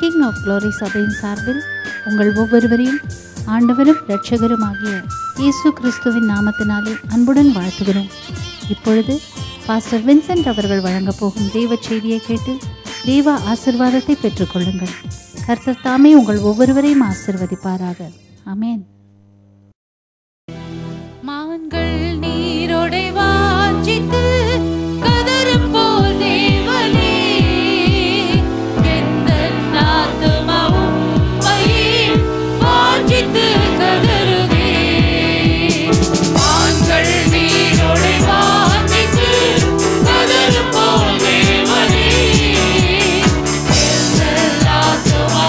King of glory சபையின் சார்பில் உங்கள் ஒவ்வொருவரையும் ஆண்டவரும் இரட்சகருமாகிய இயேசு கிறிஸ்துவின் நாமத்தினாலே அன்புடன் வாழ்த்துகிறோம். இப்பொழுது பாஸ்டர் வின்சென்ட் அவர்கள் வழங்கப் போகும் தேவ செய்தியை கேட்டு தேவ ஆசீர்வாதத்தை பெற்றுக்கொள்ளுங்கள். கர்த்தர் தாமே உங்கள் ஒவ்வொருவரையும் ஆசீர்வதிப்பாராக. ஆமென். மான்கள் நீரோடை வாஞ்சித்து கதறும் போல் தேவனே, எந்தன் ஆத்துமாவும் உம்மையே வாஞ்சித்து கதறுதே. மான்கள் நீரோடை வாஞ்சித்து கதறும் போல் தேவனே, எந்தன் ஆத்துமாவும் உம்மையே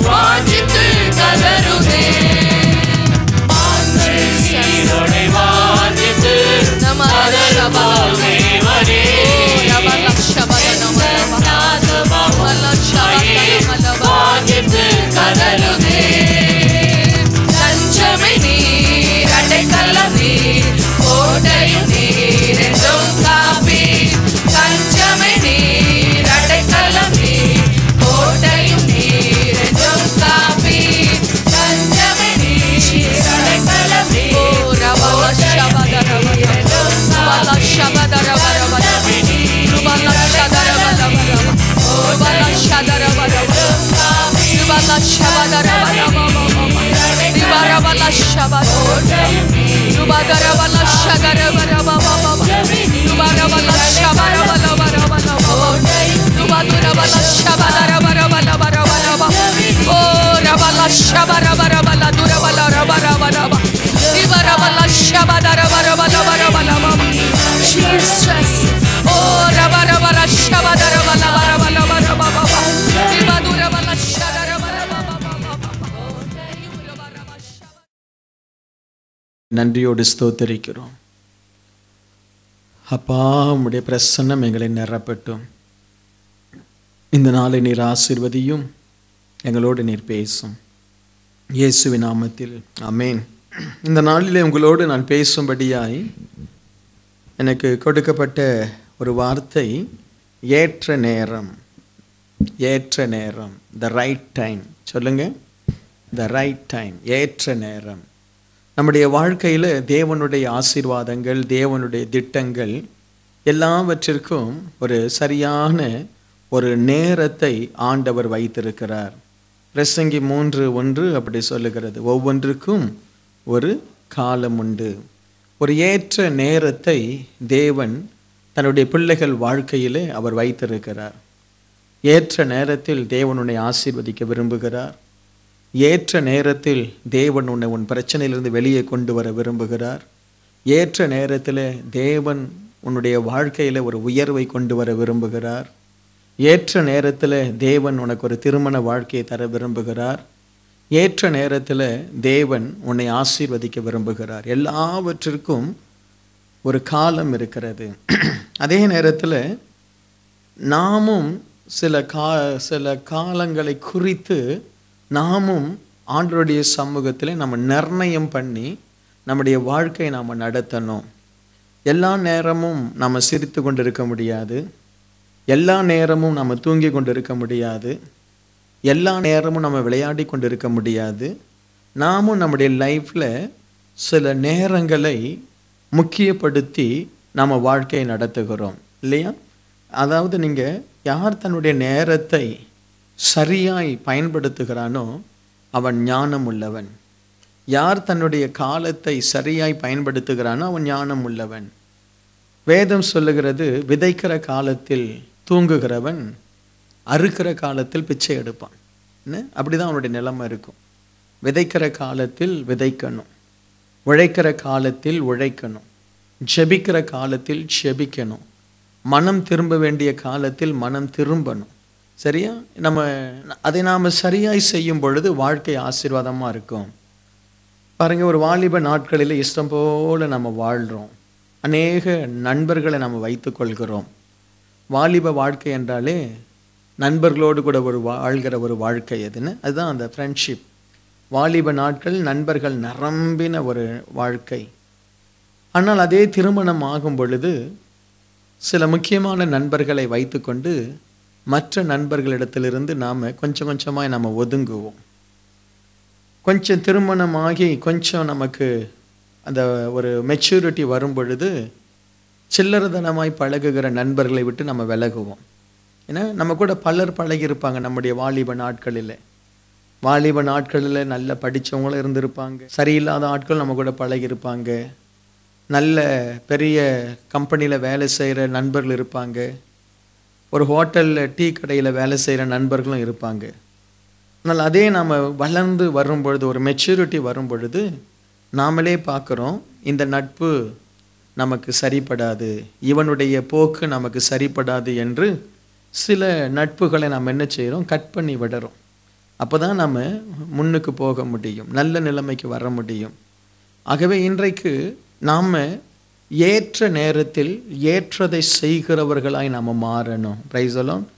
வாஞ்சித்து கதறுதே. Baba நன்றியோடு ஸ்தோத்தரிக்கிறோம். அப்பா, உம்முடைய பிரசன்னம் எங்களை நிரப்பட்டும். இந்த நாளை நீர் ஆசீர்வதியும், எங்களோடு நீர் பேசும். இயேசுவின் நாமத்தில் ஆமென். இந்த நாளிலே உங்களோடு நான் பேசும்படியாய் எனக்கு கொடுக்கப்பட்ட ஒரு வார்த்தை ஏற்ற நேரம். ஏற்ற நேரம், த ரைட் டைம். சொல்லுங்க, த ரைட் டைம், ஏற்ற நேரம். நம்முடைய வாழ்க்கையில் தேவனுடைய ஆசீர்வாதங்கள், தேவனுடைய திட்டங்கள் எல்லாவற்றிற்கும் ஒரு சரியான ஒரு நேரத்தை ஆண்டவர் வைத்திருக்கிறார். பிரசங்கி 3:1 அப்படி சொல்லுகிறது, ஒவ்வொன்றுக்கும் ஒரு காலம் உண்டு. ஒரு ஏற்ற நேரத்தை தேவன் தன்னுடைய பிள்ளைகள் வாழ்க்கையிலே அவர் வைத்திருக்கிறார். ஏற்ற நேரத்தில் தேவன் உன்னை ஆசீர்வதிக்க விரும்புகிறார். ஏற்ற நேரத்தில் தேவன் உன்னை உன் பிரச்சனையிலிருந்து வெளியே கொண்டு வர விரும்புகிறார். ஏற்ற நேரத்தில் தேவன் உன்னுடைய வாழ்க்கையில் ஒரு உயர்வை கொண்டு வர விரும்புகிறார். ஏற்ற நேரத்தில் தேவன் உனக்கு ஒரு திருமண வாழ்க்கையை தர விரும்புகிறார். ஏற்ற நேரத்தில் தேவன் உன்னை ஆசீர்வதிக்க விரும்புகிறார். எல்லாவற்றிற்கும் ஒரு காலம் இருக்கிறது. அதே நேரத்தில் நாமும் சில காலங்களை குறித்து நாமும் ஆண்டவருடைய சமூகத்தில் நம்ம நிர்ணயம் பண்ணி நம்முடைய வாழ்க்கையை நாம் நடத்தணும். எல்லா நேரமும் நம்ம சிரித்து கொண்டு இருக்க முடியாது. எல்லா நேரமும் நம்ம தூங்கி கொண்டு இருக்க முடியாது. எல்லா நேரமும் நம்ம விளையாடி கொண்டு இருக்க முடியாது. நாமும் நம்முடைய லைஃப்பில் சில நேரங்களை முக்கியப்படுத்தி நம்ம வாழ்க்கையை நடத்துகிறோம் இல்லையா? அதாவது நீங்கள் யார் தன்னுடைய நேரத்தை சரியாய் பயன்படுத்துகிறானோ அவன் ஞானம் உள்ளவன். யார் தன்னுடைய காலத்தை சரியாய் பயன்படுத்துகிறானோ அவன் ஞானம் உள்ளவன். வேதம் சொல்லுகிறது, விதைக்கிற காலத்தில் தூங்குகிறவன் அறுக்கிற காலத்தில் பிச்சை எடுப்பான். அப்படி தான் அவனுடைய நிலைமை இருக்கும். விதைக்கிற காலத்தில் விதைக்கணும், உழைக்கிற காலத்தில் உழைக்கணும், ஜெபிக்கிற காலத்தில் ஜெபிக்கணும், மனம் திரும்ப வேண்டிய காலத்தில் மனம் திரும்பணும். சரியா? அதை நாம் சரியாய் செய்யும் பொழுது வாழ்க்கை ஆசீர்வாதமாக இருக்கும். பாருங்கள், ஒரு வாலிப நாட்களில் இஷ்டம் போல் நம்ம வாழ்கிறோம். அநேக நண்பர்களை நம்ம வைத்துக்கொள்கிறோம். வாலிப வாழ்க்கை என்றாலே நண்பர்களோடு கூட வாழ்கிற ஒரு வாழ்க்கை. அதுதான் அந்த ஃப்ரெண்ட்ஷிப். வாலிப நாட்கள் நண்பர்கள் நிரம்பின ஒரு வாழ்க்கை. ஆனால் அதே திருமணம் ஆகும் பொழுது சில முக்கியமான நண்பர்களை வைத்துக்கொண்டு மற்ற நண்பர்களிடத்திலிருந்து நாம் கொஞ்சம் கொஞ்சமாக நம்ம ஒதுங்குவோம். கொஞ்சம் திருமணமாகி கொஞ்சம் நமக்கு அந்த ஒரு மெச்சூரிட்டி வரும் பொழுது சில்லறதனமாய் பழகுகிற நண்பர்களை விட்டு நம்ம விலகுவோம். ஏன்னா நம்ம கூட பலர் பழகியிருப்பாங்க நம்முடைய வாலிப நாட்களில். வாலிப நாட்களில் நல்ல படித்தவங்களும் இருந்திருப்பாங்க, சரியில்லாத ஆட்கள் நம்ம கூட பழகியிருப்பாங்க, நல்ல பெரிய கம்பெனியில் வேலை செய்கிற நண்பர்கள் இருப்பாங்க, ஒரு ஹோட்டலில் டீ கடையில் வேலை செய்கிற நண்பர்களும் இருப்பாங்க. ஆனால் அதே நாம் வளர்ந்து வரும் பொழுது, ஒரு மெச்சூரிட்டி வரும் பொழுது நாமளே பார்க்குறோம், இந்த நட்பு நமக்கு சரிப்படாது, இவனுடைய போக்கு நமக்கு சரிப்படாது என்று சில நட்புகளை நாம் என்ன செய்கிறோம், கட் பண்ணி விடுறோம். அப்போ தான் நம்ம முன்னுக்கு போக முடியும், நல்ல நிலைமைக்கு வர முடியும். ஆகவே இன்றைக்கு நாம் ஏற்ற நேரத்தில் ஏற்றதை செய்கிறவர்களாய் நாம் மாறணும். Price the Lord.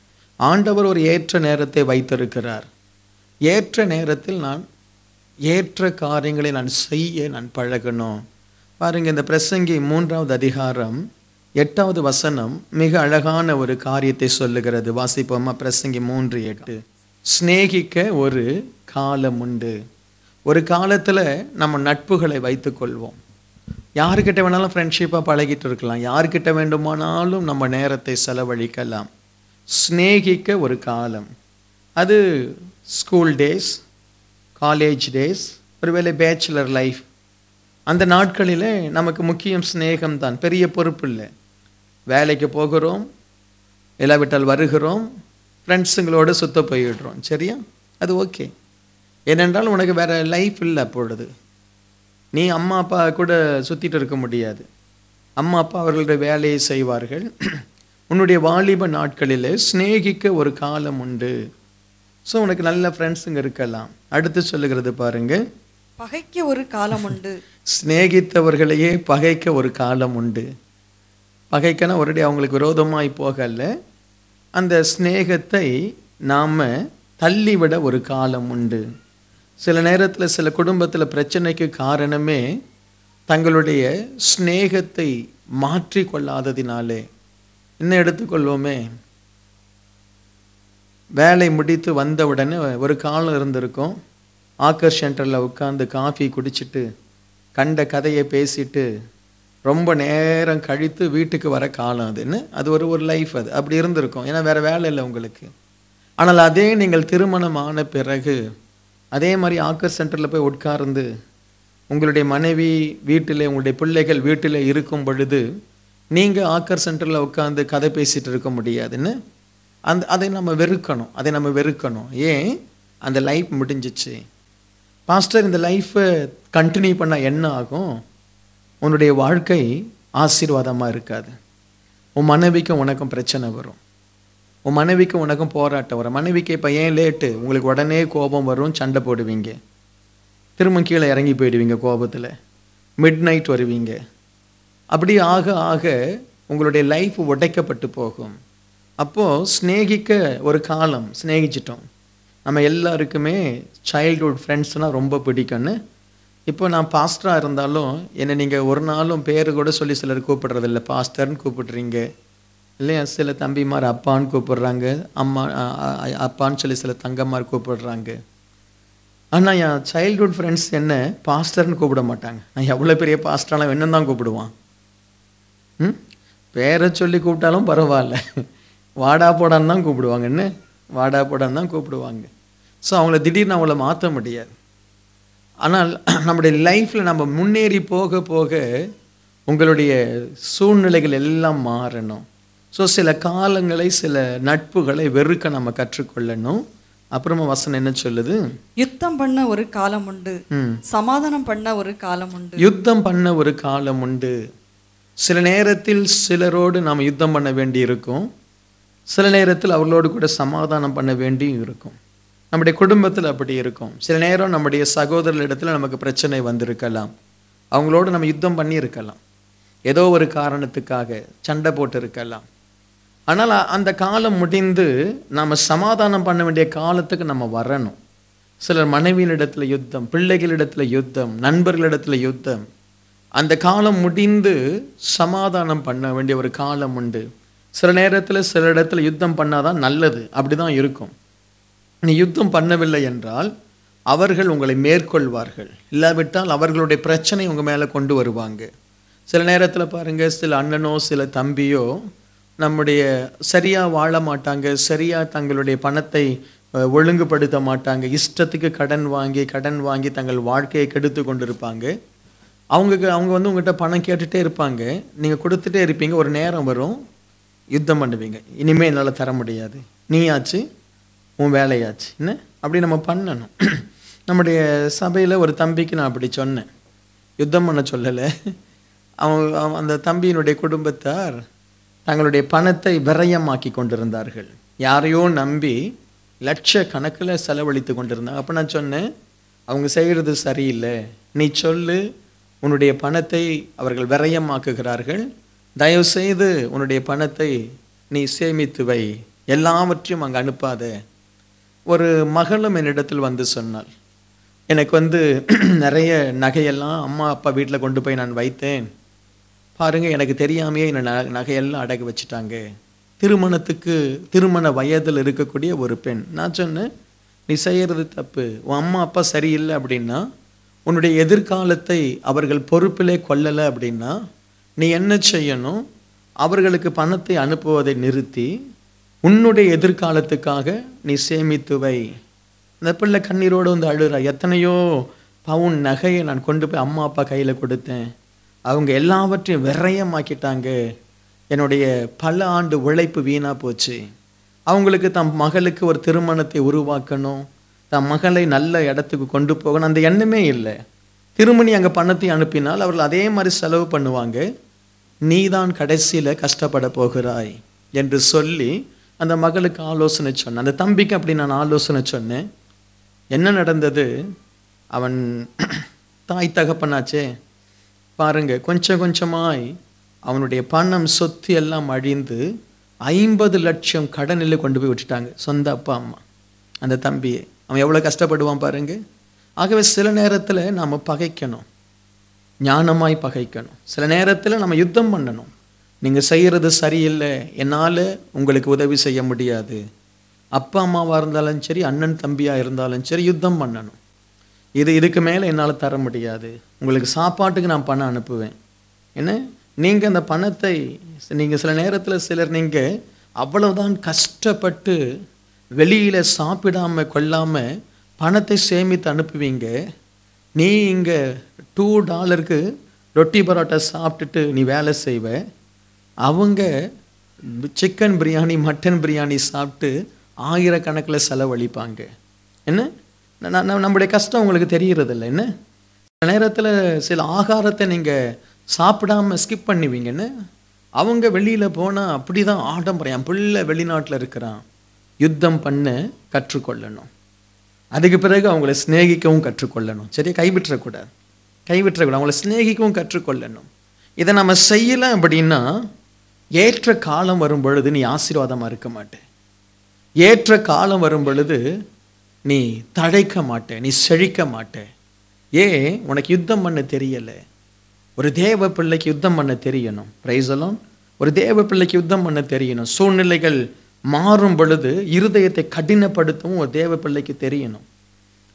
ஆண்டவர் ஒரு ஏற்ற நேரத்தை வைத்திருக்கிறார். ஏற்ற நேரத்தில் நான் ஏற்ற காரியங்களை நான் செய்ய நான் பழகணும். பாருங்கள், இந்த பிரசங்கி 3வது அதிகாரம் 8வது வசனம் மிக அழகான ஒரு காரியத்தை சொல்லுகிறது. வாசிப்போமா? பிரசங்கி 3:8. சிநேகிக்க ஒரு காலம் உண்டு. ஒரு காலத்தில் நம்ம நட்புகளை வைத்துக்கொள்வோம். யாருக்கிட்ட வேணாலும் ஃப்ரெண்ட்ஷிப்பாக பழகிட்டு இருக்கலாம், யார்கிட்ட வேண்டுமானாலும் நம்ம நேரத்தை செலவழிக்கலாம். சிநேகிக்க ஒரு காலம், அது ஸ்கூல் டேஸ், காலேஜ் டேஸ், ஒருவேளை பேச்சுலர் லைஃப். அந்த நாட்களில் நமக்கு முக்கியம் சிநேகம்தான், பெரிய பொறுப்பு இல்லை. வேலைக்கு போகிறோம், இல்லாவிட்டால் வருகிறோம், ஃப்ரெண்ட்ஸுங்களோடு சுத்த போயிடுறோம். சரியா? அது ஓகே. ஏனென்றால் உனக்கு வேறு லைஃப் இல்லை. அப்பொழுது நீ அம்மா அப்பா கூட சுற்றிட்டு இருக்க முடியாது. அம்மா அப்பா அவர்களுடைய வேலையை செய்வார்கள். உன்னுடைய வாலிப நாட்களில் சிநேகிக்க ஒரு காலம் உண்டு. ஸோ உனக்கு நல்ல ஃப்ரெண்ட்ஸுங்க இருக்கலாம். அடுத்து சொல்லுகிறது பாருங்க, பகைக்க ஒரு காலம் உண்டு. சிநேகித்தவர்களையே பகைக்க ஒரு காலம் உண்டு. பகைக்கனா ஒரே அவங்களுக்கு விரோதமாய் போகல, அந்த சிநேகத்தை நாம் தள்ளிவிட ஒரு காலம் உண்டு. சில நேரத்தில் சில குடும்பத்தில் பிரச்சனைக்கு காரணமே தங்களுடைய சிநேகத்தை மாற்றி கொள்ளாததினாலே. இன்னும் எடுத்துக்கொள்வோமே, வேலை முடித்து வந்தவுடனே ஒரு காலம் இருந்திருக்கும், ஆக்கர் சென்டரில் உட்காந்து காஃபி குடிச்சிட்டு கண்ட கதையை பேசிட்டு ரொம்ப நேரம் கழித்து வீட்டுக்கு வர காலம் அதுன்னு, அது ஒரு லைஃப். அது அப்படி இருந்திருக்கும், ஏன்னா வேறு வேலை இல்லை உங்களுக்கு. ஆனால் அதே நீங்கள் திருமணமான பிறகு அதே மாதிரி ஆக்கர் சென்டரில் போய் உட்கார்ந்து உங்களுடைய மனைவி வீட்டில், உங்களுடைய பிள்ளைகள் வீட்டில் இருக்கும் பொழுது நீங்கள் ஆக்கர் சென்டரில் உட்காந்து கதை பேசிகிட்டு இருக்க முடியாதுன்னு அதை நம்ம வெறுக்கணும். ஏன்? அந்த லைஃப் முடிஞ்சிச்சு. பாஸ்டர், இந்த லைஃப்பை கண்டினியூ பண்ண என்ன ஆகும்? உன்னுடைய வாழ்க்கை ஆசீர்வாதமாக இருக்காது. உன் மனைவிக்கும் உனக்கும் பிரச்சனை வரும், உன் மனைவிக்கும் உனக்கும் போராட்டம் வரும். மனைவிக்கு இப்போ ஏன் லேட்டு? உங்களுக்கு உடனே கோபம் வரும், சண்டை போடுவீங்க, திரும்ப கீழே இறங்கி போயிடுவீங்க கோபத்தில், மிட் நைட் வருவீங்க. அப்படி ஆக ஆக உங்களுடைய லைஃப் உடைக்கப்பட்டு போகும். அப்போது சிநேகிக்க ஒரு காலம் சிநேகிச்சிட்டோம். நம்ம எல்லாருக்குமே சைல்ட்ஹுட் ஃப்ரெண்ட்ஸ்னால் ரொம்ப பிடிக்கும்னு. இப்போ நான் பாஸ்டராக இருந்தாலும் என்னை நீங்கள் ஒரு நாளும் பேர் கூட சொல்லி சிலர் கூப்பிடுறதில்ல, பாஸ்டர்னு கூப்பிடுறீங்க இல்லையா? சில தம்பிமார் அப்பான்னு கூப்பிடுறாங்க, அம்மா அப்பான்னு சொல்லி சில தங்கம்மார் கூப்பிடுறாங்க. ஆனால் என் சைல்ட்ஹுட் ஃப்ரெண்ட்ஸ் என்ன பாஸ்டர்னு கூப்பிட மாட்டாங்க. நான் எவ்வளோ பெரிய பாஸ்டராலும் என்ன தான் கூப்பிடுவான். பேரை சொல்லி கூப்பிட்டாலும் பரவாயில்ல, வாடா போடான்னு தான் கூப்பிடுவாங்க. என்ன வாடா போடான்னு தான் கூப்பிடுவாங்க. ஸோ அவங்கள திடீர்னு அவங்கள மாற்ற முடியாது. ஆனால் நம்முடைய லைஃப்பில் நம்ம முன்னேறி போக போக உங்களுடைய சூழ்நிலைகள் எல்லாம் மாறணும். ஸோ சில காலங்களை, சில நட்புகளை வெறுக்க நம்ம கற்றுக்கொள்ளணும். அப்புறமா வசனம் என்ன சொல்லுது? யுத்தம் பண்ண ஒரு காலம் உண்டு, சமாதானம் பண்ண ஒரு காலம் உண்டு. யுத்தம் பண்ண ஒரு காலம் உண்டு. சில நேரத்தில் சிலரோடு நாம் யுத்தம் பண்ண வேண்டி இருக்கும், சில நேரத்தில் அவர்களோடு கூட சமாதானம் பண்ண வேண்டியும் இருக்கும். நம்முடைய குடும்பத்தில் அப்படி இருக்கும். சில நேரம் நம்முடைய சகோதரர்களிடத்தில் நமக்கு பிரச்சனை வந்திருக்கலாம், அவங்களோடு நம்ம யுத்தம் பண்ணி இருக்கலாம், ஏதோ ஒரு காரணத்துக்காக சண்டை போட்டு இருக்கலாம். ஆனால் அந்த காலம் முடிந்து நாம் சமாதானம் பண்ண வேண்டிய காலத்துக்கு நம்ம வரணும். சிலர் மனைவியினிடத்தில் யுத்தம், பிள்ளைகளிடத்தில் யுத்தம், நண்பர்களிடத்தில் யுத்தம். அந்த காலம் முடிந்து சமாதானம் பண்ண வேண்டிய ஒரு காலம் உண்டு. சில நேரத்தில் சில இடத்துல யுத்தம் பண்ணாதான் நல்லது, அப்படி தான் இருக்கும். நீ யுத்தம் பண்ணவில்லை என்றால் அவர்கள் உங்களை மேற்கொள்வார்கள், இல்லாவிட்டால் அவர்களுடைய பிரச்சனை உங்கள் மேலே கொண்டு வருவாங்க. சில நேரத்தில் பாருங்கள், சில அண்ணனோ சில தம்பியோ நம்முடைய சரியாக வாழ மாட்டாங்க, சரியாக தங்களுடைய பணத்தை ஒழுங்குபடுத்த மாட்டாங்க, இஷ்டத்துக்கு கடன் வாங்கி தங்கள் வாழ்க்கையை கெடுத்து கொண்டு இருப்பாங்க. அவங்க வந்து உங்கள்கிட்ட பணம் கேட்டுகிட்டே இருப்பாங்க, நீங்கள் கொடுத்துட்டே இருப்பீங்க. ஒரு நேரம் வரும், யுத்தம் பண்ணுவீங்க, இனிமேல் என்னால் தர முடியாது, நீயாச்சு உன் வேலையாச்சு என்ன, அப்படி நம்ம பண்ணணும். நம்முடைய சபையில் ஒரு தம்பிக்கு நான் அப்படி சொன்னேன், யுத்தம் பண்ண சொல்லலை. அந்த தம்பியினுடைய குடும்பத்தார் தங்களுடைய பணத்தை விரயமாக்கி கொண்டிருந்தார்கள், யாரையோ நம்பி லட்சக்கணக்கில் செலவழித்து கொண்டிருந்தாங்க. அப்போ நான் சொன்னேன், அவங்க செய்கிறது சரியில்லை, நீ சொல்லு, உன்னுடைய பணத்தை அவர்கள் விரயமாக்குகிறார்கள், தயவுசெய்து உன்னுடைய பணத்தை நீ சேமித்து வை, எல்லாவற்றையும் அங்கே அனுப்பாத. ஒரு மகளும் என்னிடத்தில் வந்து சொன்னாள், எனக்கு வந்து நிறைய நகையெல்லாம் அம்மா அப்பா வீட்டில் கொண்டு போய் நான் வைத்தேன், பாருங்கள் எனக்கு தெரியாமையே என்னை நகையெல்லாம் அடகு வச்சுட்டாங்க. திருமண வயதில் இருக்கக்கூடிய ஒரு பெண். நான் சொன்னேன், நீ செய்கிறது தப்பு, உன் அம்மா அப்பா சரியில்லை அப்படின்னா, உன்னுடைய எதிர்காலத்தை அவர்கள் பொறுப்பிலே கொள்ளலை அப்படின்னா நீ என்ன செய்யணும், அவர்களுக்கு பணத்தை அனுப்புவதை நிறுத்தி உன்னுடைய எதிர்காலத்துக்காக நீ சேமித்து வை. அந்த பிள்ளை கண்ணீரோடு வந்து அழுறா, எத்தனையோ பவுன் நகையை நான் கொண்டு போய் அம்மா அப்பா கையில் கொடுத்தேன், அவங்க எல்லாவற்றையும் விரயமாக்கிட்டாங்க, என்னுடைய பல ஆண்டு உழைப்பு வீணாக போச்சு. அவங்களுக்கு தம் மகளுக்கு ஒரு திருமணத்தை உருவாக்கணும், தம் மகளை நல்ல இடத்துக்கு கொண்டு போகணும், அந்த எண்ணமே இல்லை. திருமணி அங்கே பணத்தை அனுப்பினால் அவர்கள் அதே மாதிரி செலவு பண்ணுவாங்க, நீ தான் கடைசியில் கஷ்டப்பட போகிறாய் என்று சொல்லி அந்த மகளுக்கு ஆலோசனை சொன்னேன். அந்த தம்பிக்கு அப்படி நான் ஆலோசனை சொன்னேன். என்ன நடந்தது, அவன் தாய் தகப்பனாச்சே பாருங்க, கொஞ்சம் கொஞ்சமாய் அவனுடைய பணம் சொத்து எல்லாம் அழிந்து 50 லட்சம் கடனில் கொண்டு போய் விட்டுட்டாங்க சொந்த அப்பா அம்மா அந்த தம்பியை. அவன் எவ்வளோ கஷ்டப்படுவான் பாருங்க. ஆகவே சில நேரத்தில் நாம் பகைக்கணும், ஞானமாய் பகைக்கணும். சில நேரத்தில் நம்ம யுத்தம் பண்ணணும். நீங்கள் செய்கிறது சரியில்லை, என்னால் உங்களுக்கு உதவி செய்ய முடியாது. அப்பா அம்மாவாக இருந்தாலும் சரி, அண்ணன் தம்பியாக இருந்தாலும் சரி, யுத்தம் பண்ணணும். இதுக்கு மேலே என்னால் தர முடியாது, உங்களுக்கு சாப்பாட்டுக்கு நான் பணம் அனுப்புவேன். என்ன நீங்கள் அந்த பணத்தை நீங்கள் சில நேரத்தில் சிலர் நீங்கள் அவ்வளவுதான் கஷ்டப்பட்டு வெளியில் சாப்பிடாமல் கொள்ளாமல் பணத்தை சேமித்து அனுப்புவீங்க. நீ இங்கே $2 ரொட்டி பரோட்டா சாப்பிட்டுட்டு நீ வேலை செய்வ, அவங்க சிக்கன் பிரியாணி மட்டன் பிரியாணி சாப்பிட்டு ஆயிரக்கணக்கில் செலவழிப்பாங்க. என்ன நம்முடைய கஷ்டம் உங்களுக்கு தெரிகிறதில்ல. என்ன சில நேரத்தில் சில ஆகாரத்தை நீங்கள் சாப்பிடாமல் ஸ்கிப் பண்ணுவீங்கன்னு. அவங்க வெளியில் போனால் அப்படி தான் ஆடம்பரம். என் பிள்ளை வெளிநாட்டில் இருக்கிறான். யுத்தம் பண்ண கற்றுக்கொள்ளணும். அதுக்கு பிறகு அவங்கள சிநேகிக்கவும் கற்றுக்கொள்ளணும். சரியா? கைவிட்டுறக்கூடாது. அவங்கள சிநேகிக்கவும் கற்றுக்கொள்ளணும். இதை நம்ம செய்யலை அப்படின்னா ஏற்ற காலம் வரும் பொழுது நீ ஆசீர்வாதமாக இருக்க மாட்டே. ஏற்ற காலம் வரும் பொழுது நீ தழைக்க மாட்டே, நீ செழிக்க மாட்டே. ஏன்? உனக்கு யுத்தம் பண்ண தெரியலை. ஒரு தேவ பிள்ளைக்கு யுத்தம் பண்ண தெரியணும். பிரைஸ் எல்லாம். ஒரு தேவ பிள்ளைக்கு யுத்தம் பண்ண தெரியணும். சூழ்நிலைகள் மாறும் பொழுது இருதயத்தை கடினப்படுத்தவும் ஒரு தேவ பிள்ளைக்கு தெரியணும்.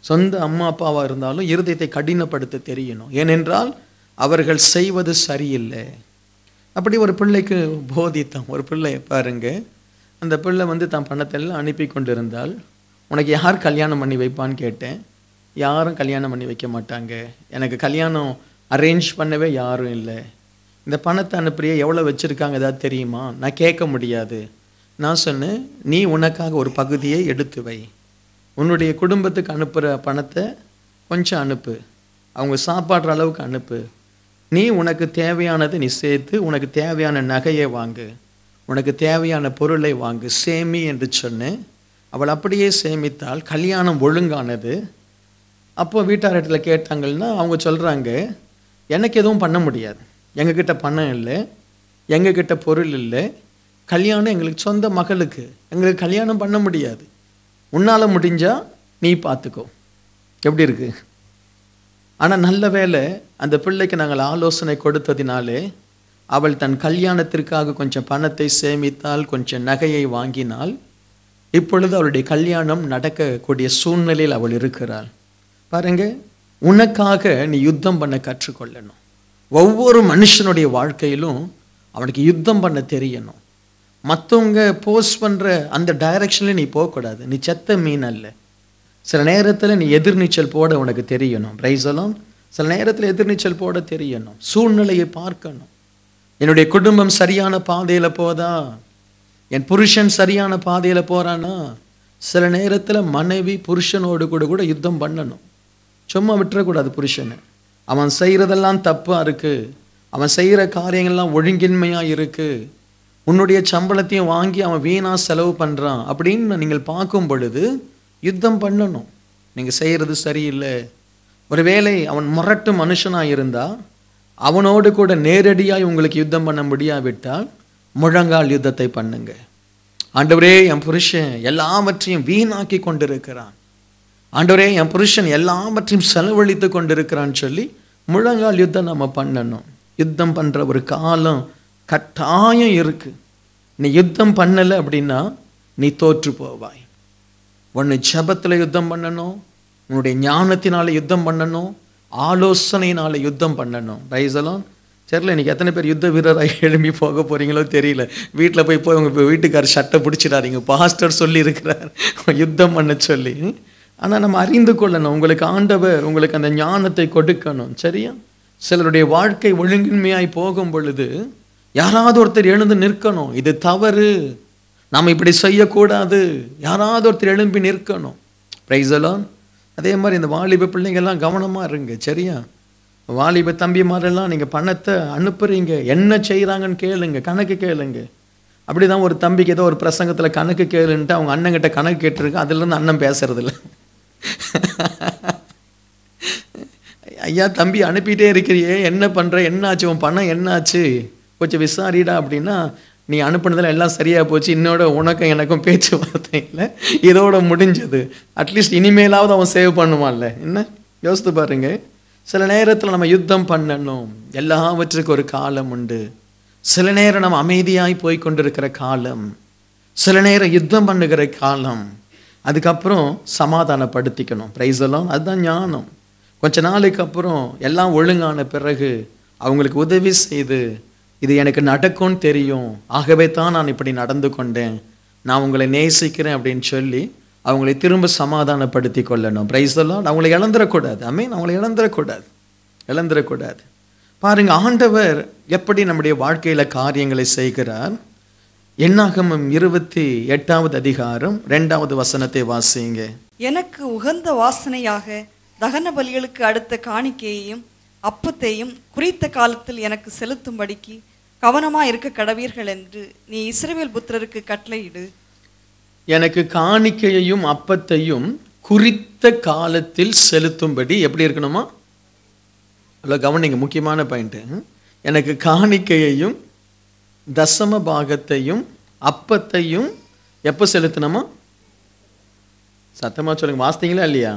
சொந்த அம்மா அப்பாவாக இருந்தாலும் இருதயத்தை கடினப்படுத்த தெரியணும். ஏனென்றால் அவர்கள் செய்வது சரியில்லை. அப்படி ஒரு பிள்ளைக்கு போதித்தான். ஒரு பிள்ளை பாருங்க, அந்த பிள்ளை தன் பணத்தை எல்லாம் அனுப்பி கொண்டு இருந்தால், உனக்கு யார் கல்யாணம் பண்ணி வைப்பான்னு கேட்டேன். யாரும் கல்யாணம் பண்ணி வைக்க மாட்டாங்க, எனக்கு கல்யாணம் அரேஞ்ச் பண்ணவே யாரும் இல்லை. இந்த பணத்தை அனுப்புறிய எவ்வளோ வச்சுருக்காங்க ஏதாவது தெரியுமா? நான் கேட்க முடியாது. நான் சொன்னேன், நீ உனக்காக ஒரு பகுதியை எடுத்து வை. உன்னுடைய குடும்பத்துக்கு அனுப்புகிற பணத்தை கொஞ்சம் அனுப்பு, அவங்க சாப்பாடுற அளவுக்கு அனுப்பு. நீ உனக்கு தேவையானதை நீ சேர்த்து உனக்கு தேவையான நகையை வாங்கு, உனக்கு தேவையான பொருளை வாங்கு, சேமி என்று சொன்னேன். அவள் அப்படியே சேமித்தால் கல்யாணம் ஒழுங்கானது. அப்போ வீட்டாரத்துல கேட்டாங்கன்னா அவங்க சொல்கிறாங்க, எனக்கு எதுவும் பண்ண முடியாது, எங்ககிட்ட பணம் இல்லை, எங்ககிட்ட பொருள் இல்லை, கல்யாணம் எங்களுக்கு சொந்த மகளுக்கு, எங்களுக்கு கல்யாணம் பண்ண முடியாது, உன்னால் முடிஞ்சா நீ பார்த்துக்கோ. எப்படி இருக்கு? ஆனால் நல்ல வேளை அந்த பிள்ளைக்கு நாங்கள் ஆலோசனை கொடுத்ததினாலே அவள் தன் கல்யாணத்திற்காக கொஞ்சம் பணத்தை சேமித்தால், கொஞ்சம் நகையை வாங்கினால், இப்பொழுது அவளுடைய கல்யாணம் நடக்கக்கூடிய சூழ்நிலையில் அவள் இருக்கிறாள். பாருங்க, உனக்காக நீ யுத்தம் பண்ண கற்றுக்கொள்ளணும். ஒவ்வொரு மனுஷனுடைய வாழ்க்கையிலும் அவனுக்கு யுத்தம் பண்ண தெரியணும். மற்றவங்க போஸ்ட் பண்ணுற அந்த டைரக்ஷனில் நீ போகக்கூடாது. நீ செத்த மீன் அல்ல. சில நேரத்தில் நீ எதிர்நீச்சல் போட உனக்கு தெரியணும். பிரைஸ் எல்லாம். சில நேரத்தில் எதிர்நீச்சல் போட தெரியணும். சூழ்நிலையை பார்க்கணும். என்னுடைய குடும்பம் சரியான பாதையில் போதா, என் புருஷன் சரியான பாதையில் போகிறானா? சில நேரத்தில் மனைவி புருஷனோடு கூட யுத்தம் பண்ணணும். சும்மா விட்டுறக்கூடாது புருஷனை. அவன் செய்கிறதெல்லாம் தப்பாக இருக்குது, அவன் செய்கிற காரியங்கள்லாம் ஒழுங்கின்மையாக இருக்குது, உன்னுடைய சம்பளத்தையும் வாங்கி அவன் வீணாக செலவு பண்ணுறான் அப்படின்னு நீங்கள் பார்க்கும் பொழுது யுத்தம் பண்ணணும். நீங்கள் செய்கிறது சரியில்லை. ஒருவேளை அவன் முரட்டு மனுஷனாக இருந்தால் அவனோடு கூட நேரடியாக உங்களுக்கு யுத்தம் பண்ண முடியாவிட்டால் முழங்கால் யுத்தத்தை பண்ணுங்க. ஆண்டவரே, என் புருஷன் எல்லாவற்றையும் வீணாக்கி கொண்டிருக்கிறான், ஆண்டவரே என் புருஷன் எல்லாவற்றையும் செலவழித்து கொண்டிருக்கிறான்னு சொல்லி முழங்கால் யுத்தம் நம்ம பண்ணணும். யுத்தம் பண்ணுற ஒரு காலம் கட்டாயம் இருக்குது. நீ யுத்தம் பண்ணலை அப்படின்னா நீ தோற்று போவாய். ஒன்று ஜெபத்தில் யுத்தம் பண்ணணும், உன்னுடைய ஞானத்தினால யுத்தம் பண்ணணும், ஆலோசனையினால யுத்தம் பண்ணணும். ரைசலாம். சரில, இன்றைக்கி எத்தனை பேர் யுத்த வீரராக எழும்பி போக போகிறீங்களோ தெரியல. வீட்டில் போய் உங்கள் வீட்டுக்காரர் சட்டை பிடிச்சிடாதீங்க, பாஸ்டர் சொல்லி இருக்கிறார் யுத்தம் பண்ண சொல்லி. ஆனால் நம்ம அறிந்து கொள்ளணும், உங்களுக்கு ஆண்டவர் உங்களுக்கு அந்த ஞானத்தை கொடுக்கணும். சரியா? சிலருடைய வாழ்க்கை ஒழுங்கின்மையாய் போகும் பொழுது யாராவது ஒருத்தர் எழுந்து நிற்கணும், இது தவறு, நாம் இப்படி செய்யக்கூடாது, யாராவது ஒருத்தர் எழும்பி நிற்கணும். பிரைஸ் எல்லாம். அதே மாதிரி இந்த வாலிப பிள்ளைங்கள்லாம் கவனமாக இருங்க. சரியா? வாலிப தம்பிமாரெல்லாம் நீங்கள் பணத்தை அனுப்புறீங்க, என்ன செய்கிறாங்கன்னு கேளுங்க, கணக்கு கேளுங்க. அப்படி தான் ஒரு தம்பிக்கு ஏதோ ஒரு பிரசங்கத்தில் கணக்கு கேளுன்ட்டு அவங்க அண்ணங்கிட்ட கணக்கு கேட்டுருக்கு, அதுலேருந்து அண்ணன் பேசுறதில்ல. ஐயா தம்பி அனுப்பிட்டே இருக்கிறியே, என்ன பண்ணுற, என்னாச்சு, உன் பணம் என்னாச்சு, கொஞ்சம் விசாரிடா அப்படின்னா, நீ அனுப்புனதில் எல்லாம் சரியாக போச்சு, இன்னோட உனக்கும் எனக்கும் பேச்சுவார்த்தை இல்லை, இதோட முடிஞ்சது, அட்லீஸ்ட் இனிமேலாவது அவன் சேவ் பண்ணுவான்ல. என்ன யோசித்து பாருங்க. சில நேரத்தில் நம்ம யுத்தம் பண்ணணும், எல்லாவற்றுக்கும் ஒரு காலம் உண்டு. சில நேரம் நம்ம அமைதியாய் போய் கொண்டிருக்கிற காலம், சில நேரம் யுத்தம் பண்ணுகிற காலம், அதுக்கப்புறம் சமாதானப்படுத்திக்கணும். பிரைஸ் எல்லாம் அதுதான் ஞானம். கொஞ்ச நாளுக்கு அப்புறம் எல்லாம் ஒழுங்கான பிறகு அவங்களுக்கு உதவி செய்து, இது எனக்கு நடக்கும்னு தெரியும், ஆகவே தான் நான் இப்படி நடந்து கொண்டேன், நான் உங்களை நேசிக்கிறேன் அப்படின்னு சொல்லி அவங்களை திரும்ப சமாதானப்படுத்தி கொள்ளணும். பிரைஸ் எல்லாம் அவங்களை இழந்துடக்கூடாது. ஆமென். அவங்களை இழந்துடக்கூடாது. பாருங்க, ஆண்டவர் எப்படி நம்முடைய வாழ்க்கையில காரியங்களை செய்கிறார். என்னாகமம் 28வது அதிகாரம் 2வது வசனத்தை வாசிங்க. எனக்கு உகந்த வாசனையாக தகன பலிகளுக்கு அடுத்த காணிக்கையையும் அப்பத்தையும் குறித்த காலத்தில் எனக்கு செலுத்தும்படிக்கு கவனமா இருக்க கடவீர்கள் என்று நீ இஸ்ரவேல் புத்திரருக்கு கட்டளையிடு. எனக்கு காணிக்கையையும் அப்பத்தையும் குறித்த காலத்தில் செலுத்தும்படி எப்படி இருக்கணுமா? அவ்வளோ கவனிங்க, முக்கியமான பாயிண்ட். எனக்கு காணிக்கையையும் தசம பாகத்தையும் அப்பத்தையும் எப்போ செலுத்தணுமா? சத்தமாக சொல்லுங்க, வாசித்தீங்களா இல்லையா?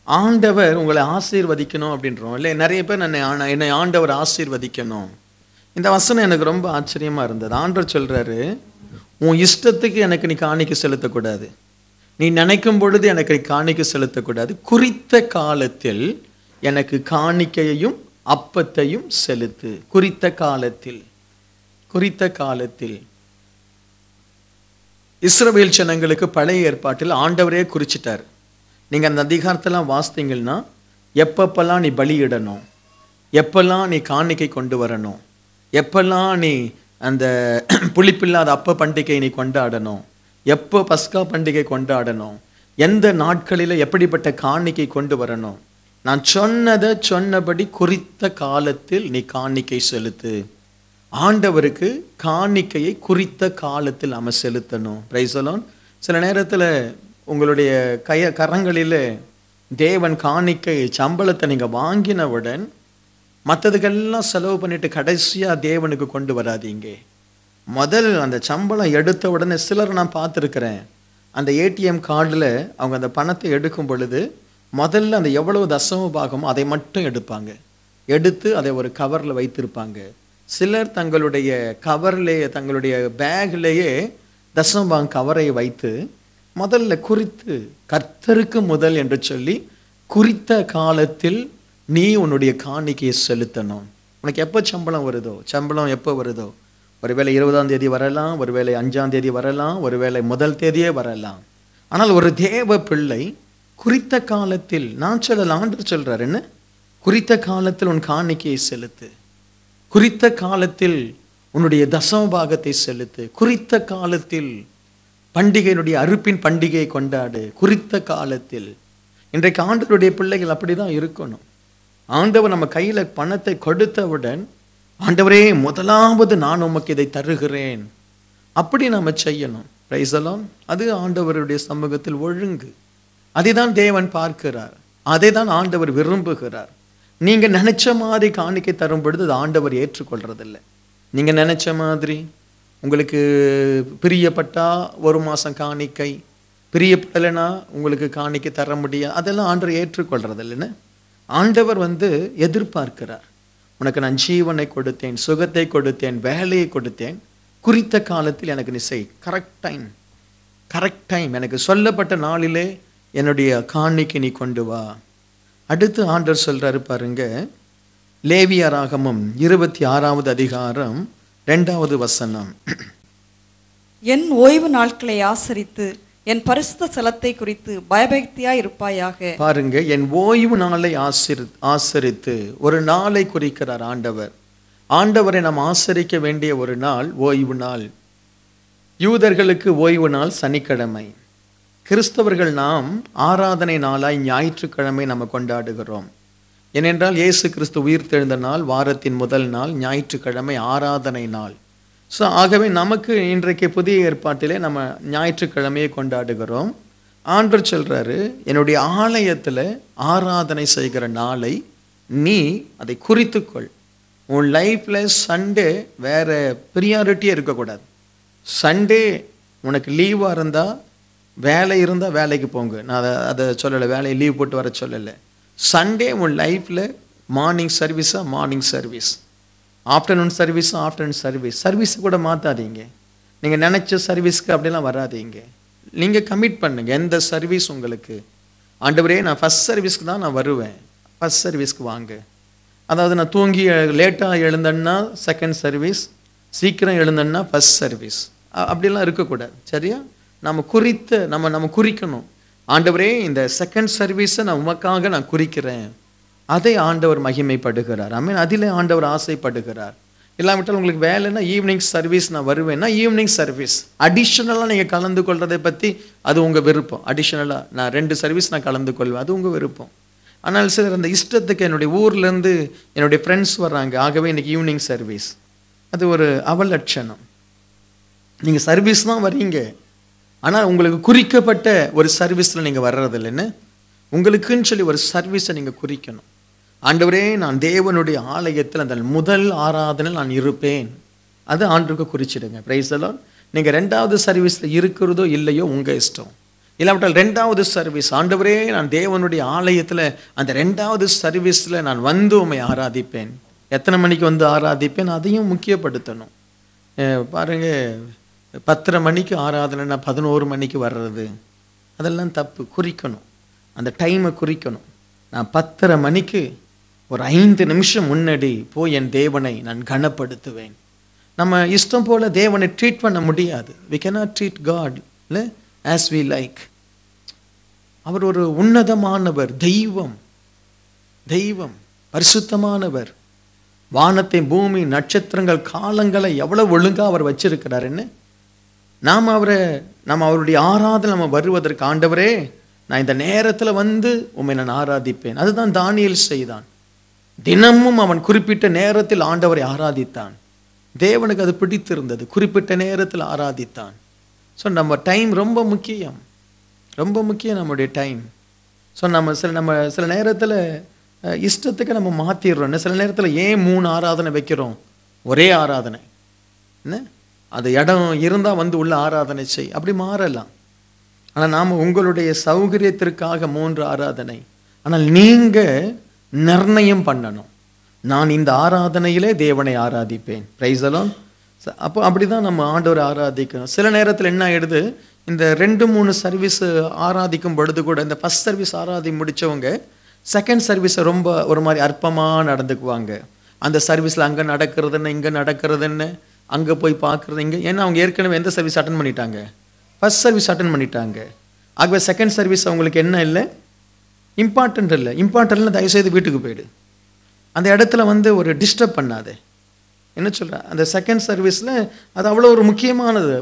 ஆண்டவர் உங்களை ஆசீர்வதிக்கணும் அப்படின்றோம் இல்லை? நிறைய பேர் என்னை ஆண்டவர் ஆசீர்வதிக்கணும். இந்த வசனம் எனக்கு ரொம்ப ஆச்சரியமாக இருந்தது. ஆண்டவர் சொல்கிறாரு, உன் இஷ்டத்துக்கு எனக்கு நீ காணிக்கை செலுத்தக்கூடாது, நீ நினைக்கும் பொழுது எனக்கு காணிக்கை செலுத்தக்கூடாது, குறித்த காலத்தில் எனக்கு காணிக்கையையும் அப்பத்தையும் செலுத்து. குறித்த காலத்தில் இஸ்ரவேல் ஜனங்களுக்கு பழைய ஏற்பாட்டில் ஆண்டவரே குறிச்சிட்டார். நீங்கள் அந்த அதிகாரத்தெல்லாம் வாசித்தீங்கன்னா, எப்பப்பெல்லாம் நீ பலியிடணும், எப்பெல்லாம் நீ காணிக்கை கொண்டு வரணும், எப்பெல்லாம் நீ அந்த புளிப்பில்லாத அப்ப பண்டிகை நீ கொண்டாடணும், எப்போ பஸ்கா பண்டிகை கொண்டாடணும், எந்த நாட்களில் எப்படிப்பட்ட காணிக்கை கொண்டு வரணும், நான் சொன்னபடி குறித்த காலத்தில் நீ காணிக்கை செலுத்து. ஆண்டவருக்கு காணிக்கையை குறித்த காலத்தில் நம்ம செலுத்தணும். பிரைஸ் எல்லாம். சில நேரத்தில் உங்களுடைய கரங்களில் தேவன் காணிக்கை சம்பளத்தை நீங்கள் வாங்கினவுடன் மற்றதுக்கெல்லாம் செலவு பண்ணிட்டு கடைசியாக தேவனுக்கு கொண்டு வராதீங்க. முதல் அந்த சம்பளம் எடுத்த உடனே சிலர் நான் பார்த்துருக்கிறேன், அந்த ஏடிஎம் கார்டில் அவங்க அந்த பணத்தை எடுக்கும் பொழுது முதல்ல அந்த எவ்வளவு தசம பாகமோ அதை மட்டும் எடுப்பாங்க, எடுத்து அதை ஒரு கவரில் வைத்திருப்பாங்க. சிலர் தங்களுடைய கவர்லேயே, தங்களுடைய பேக்லேயே தசம பாகம் கவரை வைத்து முதல்ல குறித்து கர்த்தருக்கு முதல் என்று சொல்லி குறித்த காலத்தில் நீ உன்னுடைய காணிக்கையை செலுத்தணும். உனக்கு எப்போ சம்பளம் எப்போ வருதோ, ஒருவேளை 20ஆம் தேதி வரலாம், ஒருவேளை 5ஆம் தேதி வரலாம், ஒருவேளை முதல் தேதியே வரலாம். ஆனால் ஒரு தேவ பிள்ளை குறித்த காலத்தில், நான் சொல்லல, ஆண்டவர் சொல்றார், என்ன குறித்த காலத்தில் உன் காணிக்கையை செலுத்து, குறித்த காலத்தில் உன்னுடைய தசம பாகத்தை செலுத்து, குறித்த காலத்தில் பண்டிகையினுடைய அறுப்பின் பண்டிகையை கொண்டாடு, குறித்த காலத்தில். இன்றைக்கு ஆண்டவருடைய பிள்ளைகள் அப்படிதான் இருக்கணும். ஆண்டவர் நம்ம கையில் பணத்தை கொடுத்தவுடன், ஆண்டவரே முதலாவது நான் உமக்கு இதை தருகிறேன், அப்படி நம்ம செய்யணும். பிரைஸ் எல்லாம். அது ஆண்டவருடைய சமூகத்தில் ஒழுங்கு. அதை தான் தேவன் பார்க்கிறார், அதை தான் ஆண்டவர் விரும்புகிறார். நீங்க நினைச்ச மாதிரி காணிக்கை தரும் பொழுது அது ஆண்டவர் ஏற்றுக்கொள்றதில்லை. நீங்க நினைச்ச மாதிரி உங்களுக்கு பிரியப்பட்டா 1 மாசம் காணிக்கை, பிரியப்படலைன்னா உங்களுக்கு காணிக்கை தர முடியாது, அதெல்லாம் ஆண்டவர் ஏற்றுக்கொள்றதில்லைன்னு. ஆண்டவர் எதிர்பார்க்கிறார், உனக்கு நான் ஜீவனை கொடுத்தேன், சுகத்தை கொடுத்தேன், வேலையை கொடுத்தேன், குறித்த காலத்தில் எனக்கு நீ செய், கரெக்ட் டைம் எனக்கு சொல்லப்பட்ட நாளிலே என்னுடைய காணிக்கை நீ கொண்டு வா. அடுத்து ஆண்டவர் சொல்றாரு பாருங்க, லேவியராகமம் 26வது அதிகாரம் 2வது வசனம். என் ஓய்வு நாட்களை ஆசரித்து என் பரிசுத்த ஸ்தலத்தை குறித்து பயபக்தியாய் இருப்பாயாக. பாருங்க, என் ஓய்வு நாளை ஆசரித்து ஒரு நாளை குறிக்கிறார் ஆண்டவர். ஆண்டவரை நாம் ஆசரிக்க வேண்டிய ஒரு நாள் ஓய்வு நாள். யூதர்களுக்கு ஓய்வு நாள் சனிக்கிழமை, கிறிஸ்தவர்கள் நாம் ஆராதனை நாளாய் ஞாயிற்றுக்கிழமை நம்ம கொண்டாடுகிறோம். ஏனென்றால் இயேசு கிறிஸ்து உயிர்த்தெழுந்த நாள் வாரத்தின் முதல் நாள் ஞாயிற்றுக்கிழமை ஆராதனை நாள். ஸோ ஆகவே நமக்கு இன்றைக்கு புதிய ஏற்பாட்டிலே நம்ம ஞாயிற்றுக்கிழமையை கொண்டாடுகிறோம். ஆண்டவர் சொல்றாரு, என்னுடைய ஆலயத்தில் ஆராதனை செய்கிற நாளை நீ அதை குறித்துக்கொள். உன் லைஃப்பில் சண்டே வேற ப்ரியாரிட்டியே இருக்கக்கூடாது. சண்டே உனக்கு லீவாக இருந்தால், வேலை இருந்தால் வேலைக்கு போங்க, நான் அதை சொல்லலை, வேலையை லீவ் போட்டு வர சொல்லலை. சண்டே உன் லைஃப்பில் மார்னிங் சர்வீஸாக மார்னிங் சர்வீஸ், ஆஃப்டர்நூன் சர்வீஸாக ஆஃப்டர்நூன் சர்வீஸ். சர்வீஸை கூட மாற்றாதீங்க. நீங்கள் நினச்ச சர்வீஸ்க்கு அப்படிலாம் வராதீங்க. நீங்கள் கமிட் பண்ணுங்க. எந்த சர்வீஸ் உங்களுக்கு, ஆண்டவரே நான் ஃபஸ்ட் சர்வீஸ்க்கு தான் நான் வருவேன், ஃபஸ்ட் சர்வீஸ்க்கு வாங்க. அதாவது நான் தூங்கி லேட்டாக எழுந்தேன்னா செகண்ட் சர்வீஸ், சீக்கிரம் எழுந்தேன்னா ஃபஸ்ட் சர்வீஸ், அப்படிலாம் இருக்கக்கூடாது. சரியா? நம்ம குறிக்கணும். ஆண்டவரே இந்த செகண்ட் சர்வீஸை நான் உமக்காக நான் குறிக்கிறேன், அதை ஆண்டவர் மகிமைப்படுகிறார். ஆமென். அதில் ஆண்டவர் ஆசைப்படுகிறார். இல்லாவிட்டால் உங்களுக்கு வேலைன்னா ஈவினிங் சர்வீஸ் நான் வருவேன்னா ஈவினிங் சர்வீஸ் அடிஷ்னலாக நீங்கள் கலந்து கொள்றதை பற்றி அது உங்கள் விருப்பம். அடிஷ்னலாக நான் 2 சர்வீஸ் நான் கலந்து கொள்வேன், அது உங்கள் விருப்பம். ஆனால் சிலர் அந்த இஷ்டத்துக்கு என்னுடைய ஊர்லேருந்து என்னுடைய ஃப்ரெண்ட்ஸ் வர்றாங்க, ஆகவே இன்றைக்கி ஈவினிங் சர்வீஸ், அது ஒரு அவலட்சணம். நீங்கள் சர்வீஸ் தான் வரீங்க, ஆனால் உங்களுக்கு குறிக்கப்பட்ட ஒரு சர்வீஸில் நீங்கள் வர்றதில்லைன்னு, உங்களுக்குன்னு சொல்லி ஒரு சர்வீஸை நீங்கள் குறிக்கணும். ஆண்டவரே நான் தேவனுடைய ஆலயத்தில் அந்த முதல் ஆராதனையில் நான் இருப்பேன், அது ஆண்டவருக்கு குறிச்சிடுங்க. Price the Lord. நீங்கள் 2வது சர்வீஸில் இருக்கிறதோ இல்லையோ உங்கள் இஷ்டம். இல்லாவிட்டால் 2வது சர்வீஸ், ஆண்டவரே நான் தேவனுடைய ஆலயத்தில் அந்த 2வது சர்வீஸில் நான் வந்து உம்மை ஆராதிப்பேன். எத்தனை மணிக்கு வந்து ஆராதிப்பேன் அதையும் முக்கியப்படுத்தணும். பாருங்க, 10:30 மணிக்கு ஆராதனைனா 11 மணிக்கு வர்றது, அதெல்லாம் தப்பு. குறிக்கணும், அந்த டைமை குறிக்கணும். நான் 10:30 மணிக்கு ஒரு 5 நிமிஷம் முன்னாடி போய் என் தேவனை நான் கனப்படுத்துவேன். நம்ம இஷ்டம் போல் தேவனை ட்ரீட் பண்ண முடியாது. we cannot treat God as we like. அவர் ஒரு உன்னதமானவர், தெய்வம், பரிசுத்தமானவர். வானத்தை, பூமி, நட்சத்திரங்கள், காலங்களை எவ்வளவு ஒழுங்காக அவர் வச்சிருக்கிறாருன்னு நாம் அவருடைய ஆராதனை நம்ம வருவதற்கு, ஆண்டவரே நான் இந்த நேரத்தில் வந்து உம்மை நான் ஆராதிப்பேன். அதுதான் தானியேல் செய்தான். தினமும் அவன் குறிப்பிட்ட நேரத்தில் ஆண்டவரை ஆராதித்தான். தேவனுக்கு அது பிடித்திருந்தது, குறிப்பிட்ட நேரத்தில் ஆராதித்தான். ஸோ நம்ம டைம் ரொம்ப முக்கியம், நம்முடைய டைம். ஸோ நம்ம சில நேரத்தில் இஷ்டத்துக்கு நம்ம மாற்றிடுறோம். சில நேரத்தில் ஏன் 3 ஆராதனை வைக்கிறோம்? ஒரே ஆராதனை என்ன, அது இடம் இருந்தால் வந்து உள்ள ஆராதனை செய், அப்படி மாறலாம். ஆனால் நாம் உங்களுடைய சௌகரியத்திற்காக 3 ஆராதனை. ஆனால் நீங்கள் நிர்ணயம் பண்ணணும், நான் இந்த ஆராதனையிலே தேவனை ஆராதிப்பேன். Price the Lord. அப்போ அப்படி தான் நம்ம ஆண்டவரை ஆராதிக்கணும். சில நேரத்தில் என்ன ஆகிடுது, இந்த 2-3 சர்வீஸ் ஆராதிக்கும் பொழுது கூட இந்த ஃபஸ்ட் சர்வீஸ் முடித்தவங்க செகண்ட் சர்வீஸை ரொம்ப ஒரு மாதிரி அற்பமாக நடந்துக்குவாங்க. அந்த சர்வீஸில் அங்கே நடக்கிறதுன்னு, இங்கே நடக்கிறதுன்னு, அங்கே போய் பார்க்குறது, இங்கே, ஏன்னா அவங்க ஏற்கனவே எந்த சர்வீஸ் அட்டன் பண்ணிட்டாங்க? ஃபஸ்ட் சர்வீஸ் அட்டன் பண்ணிட்டாங்க. ஆகவே செகண்ட் சர்வீஸ் அவங்களுக்கு என்ன இல்லை, இம்பார்ட்டன்ட் இல்லை. தயவுசெய்து வீட்டுக்கு போயிடு, அந்த இடத்துல வந்து ஒரு டிஸ்டர்ப் பண்ணாதே. என்ன சொல்கிறேன், அந்த செகண்ட் சர்வீஸில் அது அவ்வளோ ஒரு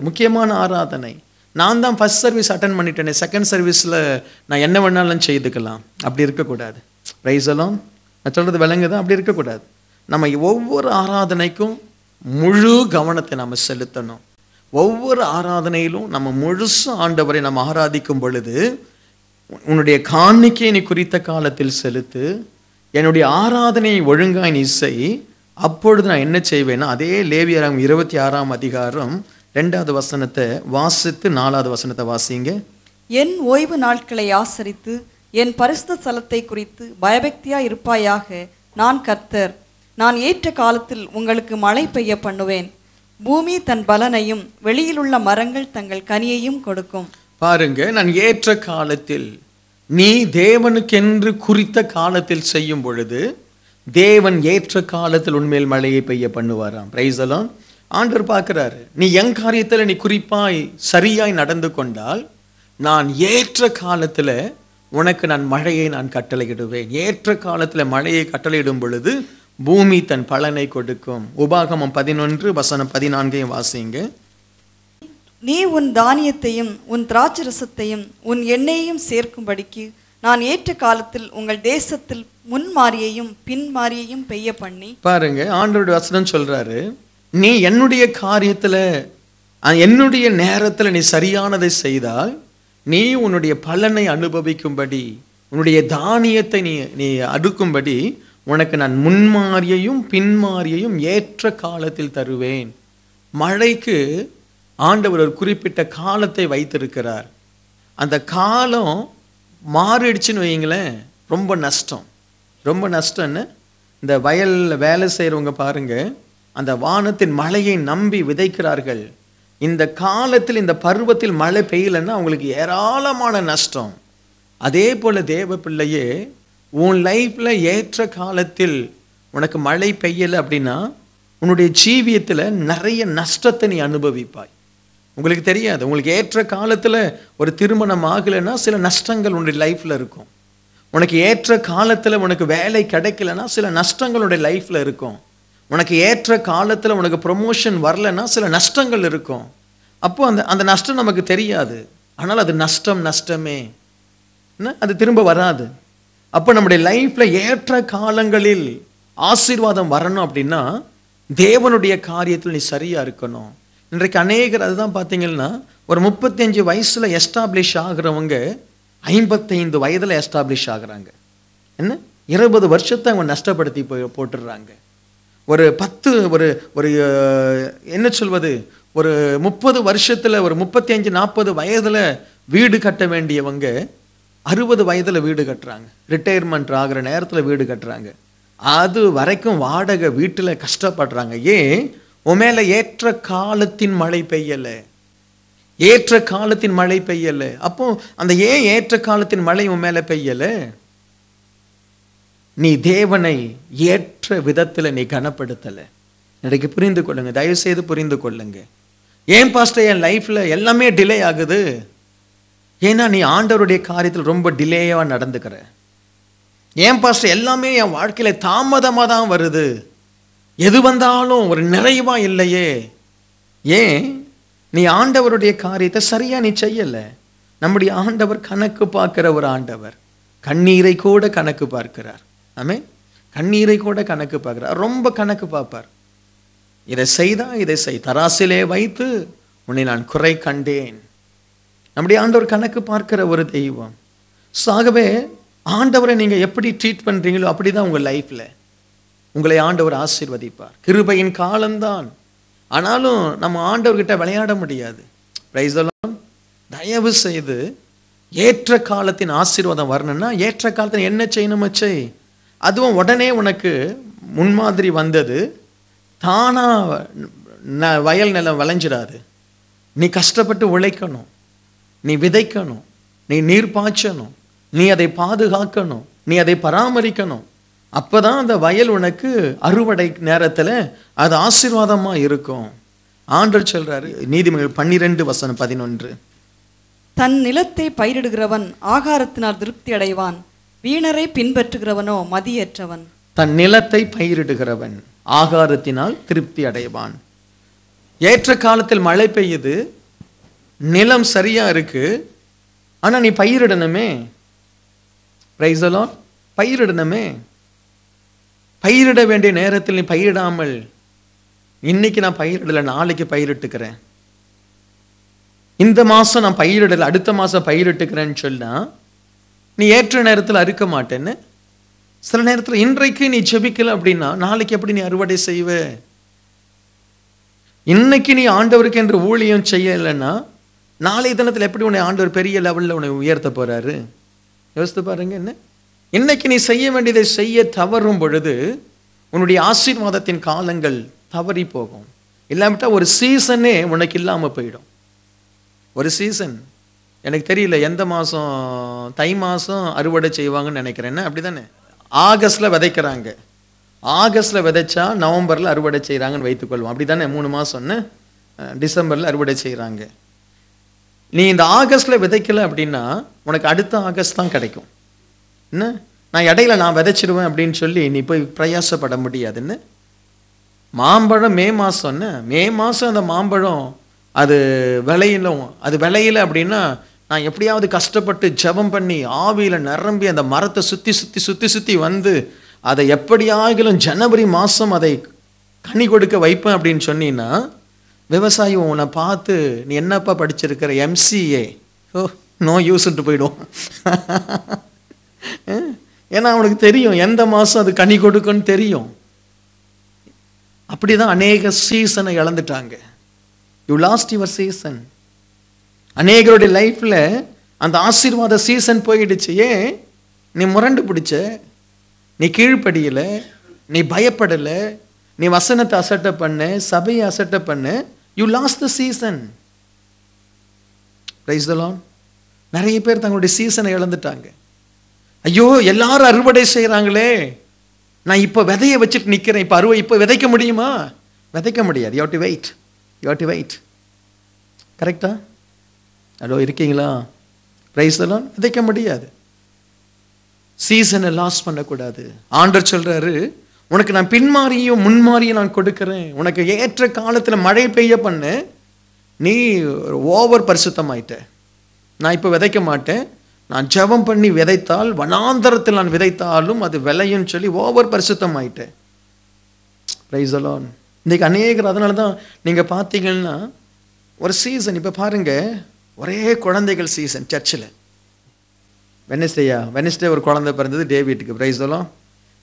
முக்கியமான ஆராதனை. நான் தான் ஃபஸ்ட் சர்வீஸ் அட்டன் பண்ணிட்டேனே, செகண்ட் சர்வீஸில் நான் என்ன வேணாலும் செய்துக்கலாம். அப்படி இருக்கக்கூடாது. Price the Lord. நான் சொல்கிறது விளங்குதான்? அப்படி இருக்கக்கூடாது. நம்ம ஒவ்வொரு ஆராதனைக்கும் முழு கவனத்தை நம்ம செலுத்தணும். ஒவ்வொரு ஆராதனையிலும் நம்ம முழுசு ஆண்டவரை நம்ம ஆராதிக்கும் பொழுது, உன்னுடைய காணிக்கையை நீ குறித்த காலத்தில் செலுத்து, என்னுடைய ஆராதனையை ஒழுங்காய் நீ செய். அப்பொழுது நான் என்ன செய்வேன்னா, அதே லேவியராகமம் 26ஆம் அதிகாரம் 2வது வசனத்தை வாசித்து 4வது வசனத்தை வாசிங்க. என் ஓய்வு நாட்களை ஆசரித்து என் பரிசுத்த ஸ்தலத்தை குறித்து பயபக்தியாய் இருப்பாயாக. நான் கர்த்தர். நான் ஏற்ற காலத்தில் உங்களுக்கு மழை பெய்ய பண்ணுவேன். பூமி தன் பலனையும் வெளியிலுள்ள மரங்கள் தங்கள் கனியையும் கொடுக்கும். பாருங்க, நான் ஏற்ற காலத்தில், நீ தேவனுக்கென்று குறித்த காலத்தில் செய்யும் பொழுது தேவன் ஏற்ற காலத்தில் உண்மையில் மழையை பெய்ய பண்ணுவாராம். Price the Lord. ஆண்டவர் பார்க்கிறாரு, நீ என் காரியத்தில் நீ குறிப்பாய் சரியாய் நடந்து கொண்டால் நான் ஏற்ற காலத்தில் உனக்கு நான் மழையை நான் கட்டளையிடுவேன். ஏற்ற காலத்தில் மழையை கட்டளையிடும் பொழுது பூமி தன் பலனை கொடுக்கும். உபாகமம் 11 வசனம் 14 வாசிங்க. நீ உன் தானியத்தையும் உன் திராட்சரசத்தையும் உன் எண்ணெயையும் சேர்க்கும்படிக்கு நான் ஏற்ற காலத்தில் உங்கள் தேசத்தில் முன்மாரியையும் பின்மாரியையும் பெய்ய பண்ணி. பாருங்க, ஆண்டவருடைய வசனம் சொல்றாரு, நீ என்னுடைய காரியத்தில் என்னுடைய நேரத்தில் நீ சரியானதை செய்தால் நீ உன்னுடைய பலனை அனுபவிக்கும்படி, உன்னுடைய தானியத்தை நீ நீ அடுக்கும்படி உனக்கு நான் முன்மாரியையும் பின்மாரியையும் ஏற்ற காலத்தில் தருவேன். மழைக்கு ஆண்டவர் ஒரு குறிப்பிட்ட காலத்தை வைத்திருக்கிறார். அந்த காலம் மாறிடுச்சுன்னு வைங்களேன், ரொம்ப நஷ்டம். ரொம்ப நஷ்டம்னு இந்த வயலில் வேலை செய்கிறவங்க பாருங்க, அந்த வானத்தின் மழையை நம்பி விதைக்கிறார்கள். இந்த காலத்தில் இந்த பருவத்தில் மழை பெய்யலைன்னா அவங்களுக்கு ஏராளமான நஷ்டம். அதே போல் தேவ பிள்ளையே, உன் லைஃப்பில் ஏற்ற காலத்தில் உனக்கு மழை பெய்யலை அப்படின்னா உன்னுடைய ஜீவியத்தில் நிறைய நஷ்டத்தை நீ அனுபவிப்பாய். உங்களுக்கு தெரியாது, உங்களுக்கு ஏற்ற காலத்தில் ஒரு திருமணம் ஆகலைன்னா சில நஷ்டங்கள் உன்னுடைய லைஃப்பில் இருக்கும். உனக்கு ஏற்ற காலத்தில் உனக்கு வேலை கிடைக்கலன்னா சில நஷ்டங்கள் உன்னுடைய லைஃப்பில் இருக்கும். உனக்கு ஏற்ற காலத்தில் உனக்கு ப்ரொமோஷன் வரலைன்னா சில நஷ்டங்கள் இருக்கும். அப்போ அந்த நஷ்டம் நமக்கு தெரியாது, ஆனால் அது நஷ்டமே, அது திரும்ப வராது. அப்போ நம்முடைய லைஃப்பில் ஏற்ற காலங்களில் ஆசீர்வாதம் வரணும் அப்படின்னா தேவனுடைய காரியத்தில் நீ சரியாக இருக்கணும். இன்றைக்கு அநேகர் அதுதான் பார்த்தீங்கன்னா, ஒரு 35 வயசில் எஸ்டாப்ளிஷ் ஆகிறவங்க 55 வயதில் எஸ்டாப்ளிஷ் ஆகுறாங்க. என்ன 20 வருஷத்தை அவங்க நஷ்டப்படுத்தி போட்டுடுறாங்க. ஒரு 10 ஒரு என்ன சொல்வது, ஒரு 30 வருஷத்தில் ஒரு 35-40 வயதில் வீடு கட்ட வேண்டியவங்க 60 வயதில் வீடு கட்டுறாங்க. ரிட்டையர்மெண்ட் ஆகிற நேரத்தில் வீடு கட்டுறாங்க. அது வரைக்கும் வாடகை வீட்டில் கஷ்டப்படுறாங்க. ஏன்? உன் மேலே ஏற்ற காலத்தின் மழை பெய்யலை, ஏற்ற காலத்தின் மழை பெய்யலை. அப்போ அந்த ஏன் ஏற்ற காலத்தின் மழை உன் மேலே பெய்யலை? நீ தேவனை ஏற்ற விதத்தில் நீ கனப்படுத்தலை. இன்றைக்கு புரிந்து கொள்ளுங்க, தயவு செய்து புரிந்து கொள்ளுங்க. ஏன் பாஸ்டர் என் லைஃப்பில் எல்லாமே டிலே ஆகுது? ஏன்னா நீ ஆண்டவருடைய காரியத்தில் ரொம்ப டிலேயாக நடந்துக்கிற. ஏன் பாஸ்டர் எல்லாமே என் வாழ்க்கையில் தாமதமாக தான் வருது, எது வந்தாலும் ஒரு நிறைவா இல்லையே? ஏன்? நீ ஆண்டவருடைய காரியத்தை சரியா நீ செய்யலை. நம்முடைய ஆண்டவர் கணக்கு பார்க்கிற ஒரு ஆண்டவர். கண்ணீரை கூட கணக்கு பார்க்கிறார். ஆமே, கண்ணீரை கூட கணக்கு பார்க்கிறார். ரொம்ப கணக்கு பார்ப்பார். இதை செய்தா இதை செய், தராசிலே வைத்து உன்னை நான் குறை கண்டேன். நம்முடைய ஆண்டவர் கணக்கு பார்க்கிற ஒரு தெய்வம். ஆகவே ஆண்டவரை நீங்க எப்படி ட்ரீட் பண்றீங்களோ அப்படிதான் உங்க லைஃப்ல உங்களை ஆண்டவர் ஆசீர்வதிப்பார். கிருபையின் காலம்தான், ஆனாலும் நம்ம ஆண்டவர்கிட்ட விளையாட முடியாது. Price the Lord. தயவு செய்து ஏற்ற காலத்தின் ஆசீர்வாதம் வரணும்னா ஏற்ற காலத்தில் என்ன செய்யணுமோ செய். அதுவும் உடனே உனக்கு முன்மாதிரி வந்தது தானா வயல் நிலம் விளைஞ்சிடாது. நீ கஷ்டப்பட்டு உழைக்கணும், நீ விதைக்கணும், நீ நீர் பாய்ச்சணும், நீ அதை பாதுகாக்கணும், நீ அதை பராமரிக்கணும். அப்பதான் அந்த வயல் உனக்கு அறுவடை நேரத்தில் அது ஆசீர்வாதமா இருக்கும். ஆண்டவர் சொல்றாரு, நீதிமொழிகள் 12:11, தன் நிலத்தை பயிரிடுகிறவன் ஆகாரத்தினால் திருப்தி அடைவான், வீணரை பின்பற்றுகிறவனோ மதியற்றவன். தன் நிலத்தை பயிரிடுகிறவன் ஆகாரத்தினால் திருப்தி அடைவான். ஏற்ற காலத்தில் மழை பெய்யுது, நிலம் சரியா இருக்கு, ஆனா நீ பயிரிடணுமே. Price the Lord. பயிரிடணுமே. பயிரிட வேண்டிய நேரத்தில் நீ பயிரிடாமல், இன்னைக்கு நான் பயிரிடலை நாளைக்கு பயிரிட்டுக்கிறேன், இந்த மாசம் நான் பயிரிடலை அடுத்த மாசம் பயிரிட்டுக்கிறேன்னு சொன்னா நீ ஏற்ற நேரத்தில் அறுக்க மாட்டேன்னு. சில நேரத்தில் இன்றைக்கு நீ ஜெபிக்கல அப்படின்னா நாளைக்கு எப்படி நீ அறுவடை செய்வ? இன்னைக்கு நீ ஆண்டவருக்கு என்று ஊழியம் செய்யலைன்னா நாளைய தினத்தில் எப்படி உன்னை ஆண்டவர் பெரிய லெவலில் உன்னை உயர்த்த போறாரு? யோசித்து பாருங்க. என்ன இன்னைக்கு நீ செய்ய வேண்டியதை செய்ய தவறும் பொழுது உன்னுடைய ஆசீர்வாதத்தின் காலங்கள் தவறி போகும். இல்லாமட்டா ஒரு சீசனே உனக்கு இல்லாமல் போயிடும். ஒரு சீசன், எனக்கு தெரியல எந்த மாதம், தை மாதம் அறுவடை செய்வாங்கன்னு நினைக்கிறேன். அப்படி தானே? ஆகஸ்டில் விதைக்கிறாங்க, ஆகஸ்டில் விதைச்சா நவம்பரில் அறுவடை செய்கிறாங்கன்னு வைத்துக்கொள்வோம். அப்படி தானே? 3 மாதம்னு டிசம்பரில் அறுவடை செய்கிறாங்க. நீ இந்த ஆகஸ்டில் விதைக்கல அப்படின்னா உனக்கு அடுத்த ஆகஸ்ட் தான் கிடைக்கும். என்ன, நான் இடையில நான் விதைச்சிடுவேன் அப்படின்னு சொல்லி நீ போய் பிரயாசப்பட முடியாதுன்னு. மாம்பழம் மே மாதம்னு, மே மாதம் அந்த மாம்பழம் அது விளையிலும், அது விளையில அப்படின்னா நான் எப்படியாவது கஷ்டப்பட்டு ஜெபம் பண்ணி ஆவியில் நிரம்பி அந்த மரத்தை சுற்றி சுற்றி சுற்றி சுற்றி வந்து அதை எப்படியாகிலும் ஜனவரி மாதம் அதை கனி கொடுக்க வைப்பேன் அப்படின்னு சொன்னீங்கன்னா விவசாயி உன்னை பார்த்து, நீ என்னப்பா படிச்சிருக்கிற? MCA. ஓ, நோ யூஸ்ன்ட்டு போயிடுவோம். ஏன்னா அவனுக்கு தெரியும் எந்த மாதம் அது கனி கொடுக்குன்னு தெரியும். அப்படிதான் அநேக சீசனை இழந்துட்டாங்க. You lost your season. அநேகருடைய லைஃப்ல அந்த ஆசீர்வாத சீசன் போயிடுச்சு. ஏன்? நீ முரண்டு பிடிச்ச, நீ கீழ்ப்படியல, நீ பயப்படல, நீ வசனத்தை அசட்டை பண்ண, சபையை அசட்டை பண்ண. You lost the season. Price the Lord. நிறைய பேர் தங்களுடைய சீசனை இழந்துட்டாங்க. ஐயோ எல்லாரும் அறுவடை செய்கிறாங்களே, நான் இப்போ விதையை வச்சுட்டு நிற்கிறேன், இப்போ விதைக்க முடியுமா? விதைக்க முடியாது. You have to wait. You have to wait. கரெக்டா? ஹலோ, இருக்கீங்களா? Praise the lord. விதைக்க முடியாது. சீசனை லாஸ் பண்ணக்கூடாது. ஆண்டவர் சொல்றாரு, உனக்கு நான் பின்மாரியும் முன்மாரியும் நான் கொடுக்கிறேன். உனக்கு ஏற்ற காலத்தில் மழை பெய்ய பண்ணு. நீ ஓவர் பரிசுத்தமாயிட்ட. நான் இப்போ விதைக்க மாட்டேன். நான் ஜெபம் பண்ணி விதைத்தால், வனாந்தரத்தில் நான் விதைத்தாலும் அது விளையும் சொல்லி ஓவர் பரிசுத்தமாயிட்டேன். Praise the Lord. இன்றைக்கு அநேகர் அதனால தான் நீங்கள் பார்த்தீங்கன்னா ஒரு சீசன், இப்போ பாருங்க, ஒரே குழந்தைகள் சீசன் சர்ச்சில். வெனஸ்டே ஒரு குழந்தை பிறந்தது டேவிட்டுக்கு. Price the Lord.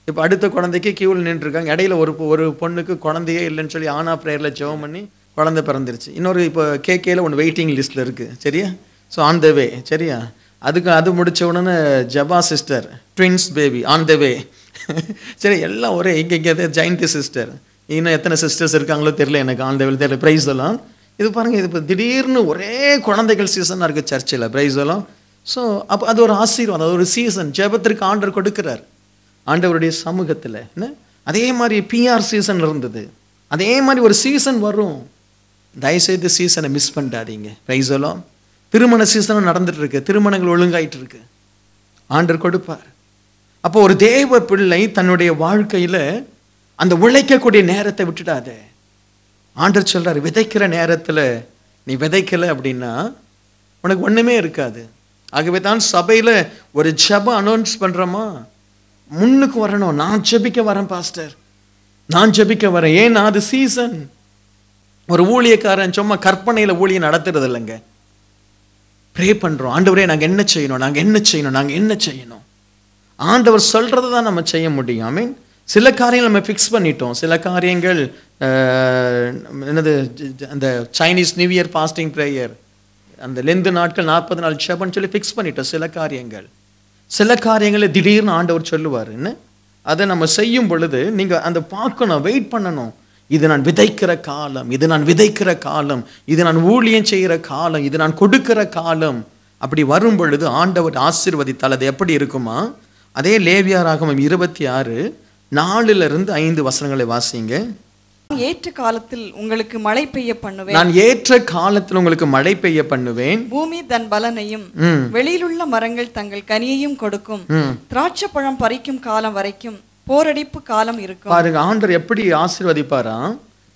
இப்போ அடுத்த குழந்தைக்கு கியூவில் நின்றுருக்காங்க. இடையில ஒரு பொண்ணுக்கு குழந்தையே இல்லைன்னு சொல்லி ஆனா ப்ரேயரில் ஜெபம் பண்ணி குழந்தை பிறந்துருச்சு. இன்னொரு இப்போ கேகேல ஒன்று வெயிட்டிங் லிஸ்ட்டில் இருக்குது. சரியா? So on the way. சரியா? அது முடித்த உடனே ஜபா sister twins baby on the way. சரி, எல்லாம் ஒரே இங்கே ஜெயந்தி சிஸ்டர். இன்னும் எத்தனை சிஸ்டர்ஸ் இருக்காங்களோ தெரியல எனக்கு. ஆன் த வே தெரியல. பிரைஸ் எல்லாம் இது பாருங்கள், இது இப்போ திடீர்னு ஒரே குழந்தைகள் சீசனாக இருக்குது சர்ச்சில். பிரைஸ் எல்லாம். ஸோ அப்போ அது ஒரு ஆசீர்வாதம், அது ஒரு சீசன். ஜெபத்திற்கு ஆண்டவர் கொடுக்கிறார் ஆண்டவருடைய சமூகத்தில். என்ன அதே மாதிரி பிஆர் சீசன் இருந்தது. அதே மாதிரி ஒரு சீசன் வரும். தயவுசெய்து சீசனை மிஸ் பண்ணிடாதீங்க. பிரைஸ் எல்லாம். திருமண சீசனும் நடந்துட்டு இருக்கு. திருமணங்கள் ஒழுங்காயிட்டு இருக்கு. ஆண்டவர் கொடுப்பார். அப்போ ஒரு தேவ பிள்ளை தன்னுடைய வாழ்க்கையில் அந்த உழைக்கக்கூடிய நேரத்தை விட்டுடாத. ஆண்டவர் சொல்றாரு, விதைக்கிற நேரத்தில் நீ விதைக்கலை அப்படின்னா உனக்கு ஒன்றுமே இருக்காது. ஆகவே தான் சபையில் ஒரு ஜெபம் அனௌன்ஸ் பண்ணுறோமா, முன்னுக்கு வரணும். நான் ஜெபிக்க வரேன் பாஸ்டர், நான் ஜெபிக்க வரேன். ஏன்னா அது சீசன். ஒரு ஊழியக்காரன் சும்மா கற்பனையில் ஊழியம் நடத்துறது இல்லைங்க. ப்ரே பண்ணுறோம், ஆண்டவரே நாங்கள் என்ன செய்யணும், நாங்கள் என்ன செய்யணும், நாங்கள் என்ன செய்யணும். ஆண்டவர் சொல்கிறத தான் நம்ம செய்ய முடியும். ஐ மீன் சில காரியங்கள் நம்ம ஃபிக்ஸ் பண்ணிட்டோம். சில காரியங்கள் என்னது, அந்த Chinese new year fasting prayer, அந்த லெந்து நாட்கள் 40 நாள் ஜெபம்னு சொல்லி ஃபிக்ஸ் பண்ணிட்டோம். சில காரியங்களை திடீர்னு ஆண்டவர் சொல்லுவார். என்ன அதை நம்ம செய்யும் பொழுது நீங்கள் அந்த பார்க்கணும், வெயிட் பண்ணணும். இது நான் விதைக்கிற காலம், இது நான் விதைக்கிற காலம், இது நான் ஊழியம் செய்கிற காலம், இது நான் கொடுக்கிற காலம். அப்படி வரும் பொழுது ஆண்டவர் ஆசீர்வதித்தால் அது எப்படி இருக்குமா? அதே லேவியராகமம் 26:4-5 வசனங்களை வாசிங்க. ஏற்ற காலத்தில் உங்களுக்கு மழை பெய்ய பண்ணுவேன். நான் ஏற்ற காலத்தில் உங்களுக்கு மழை பெய்ய பண்ணுவேன். பூமி தன் பலனையும் வெளியிலுள்ள மரங்கள் தங்கள் கனியையும் கொடுக்கும். திராட்சை பழம் பறிக்கும் காலம் வரைக்கும் போரடிப்பு காலம் இருக்கும். பாருங்க, ஆண்டவர் எப்படி ஆசீர்வதிப்பாரா?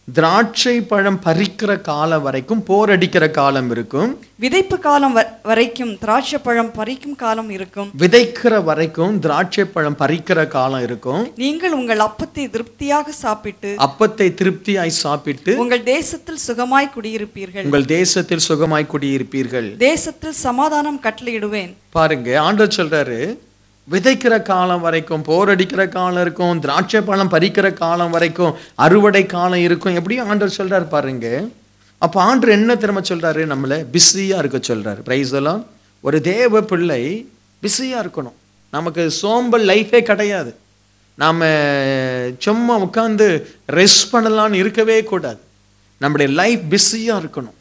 திராட்சை பழம் பறிக்கிற காலம் வரைக்கும் போரடிக்கிற காலம் இருக்கும். விதைப்பு காலம் வரைக்கும் திராட்சை பழம் பறிக்கும் காலம் இருக்கும். விதைக்கிற வரைக்கும் திராட்சை பழம் பறிக்கிற காலம் இருக்கும். நீங்கள் உங்கள் அப்பத்தை திருப்தியாக சாப்பிட்டு, அப்பத்தை திருப்தியாய் சாப்பிட்டு உங்கள் தேசத்தில் சுகமாய் குடியிருப்பீர்கள். உங்கள் தேசத்தில் சுகமாய் குடியிருப்பீர்கள். தேசத்தில் சமாதானம் கட்டளையிடுவேன். பாருங்க, ஆண்டவர் சொல்றாரு, விதைக்கிற காலம் வரைக்கும் போரடிக்கிற காலம் இருக்கும், திராட்சை பழம் பறிக்கிற காலம் வரைக்கும் அறுவடை காலம் இருக்கும். எப்படியும் ஆண்டவர் சொல்றாரு பாருங்க. அப்போ ஆண்டவர் என்ன திரும்ப சொல்றாரு? நம்மளை பிஸியா இருக்க சொல்றாரு. பிரைஸ் எல்லாம். ஒரு தேவ பிள்ளை பிஸியா இருக்கணும். நமக்கு சோம்பல் லைஃபே கிடையாது. நாம சும்மா உட்காந்து ரெஸ்ட் பண்ணலான்னு இருக்கவே கூடாது. நம்முடைய லைஃப் பிஸியா இருக்கணும்.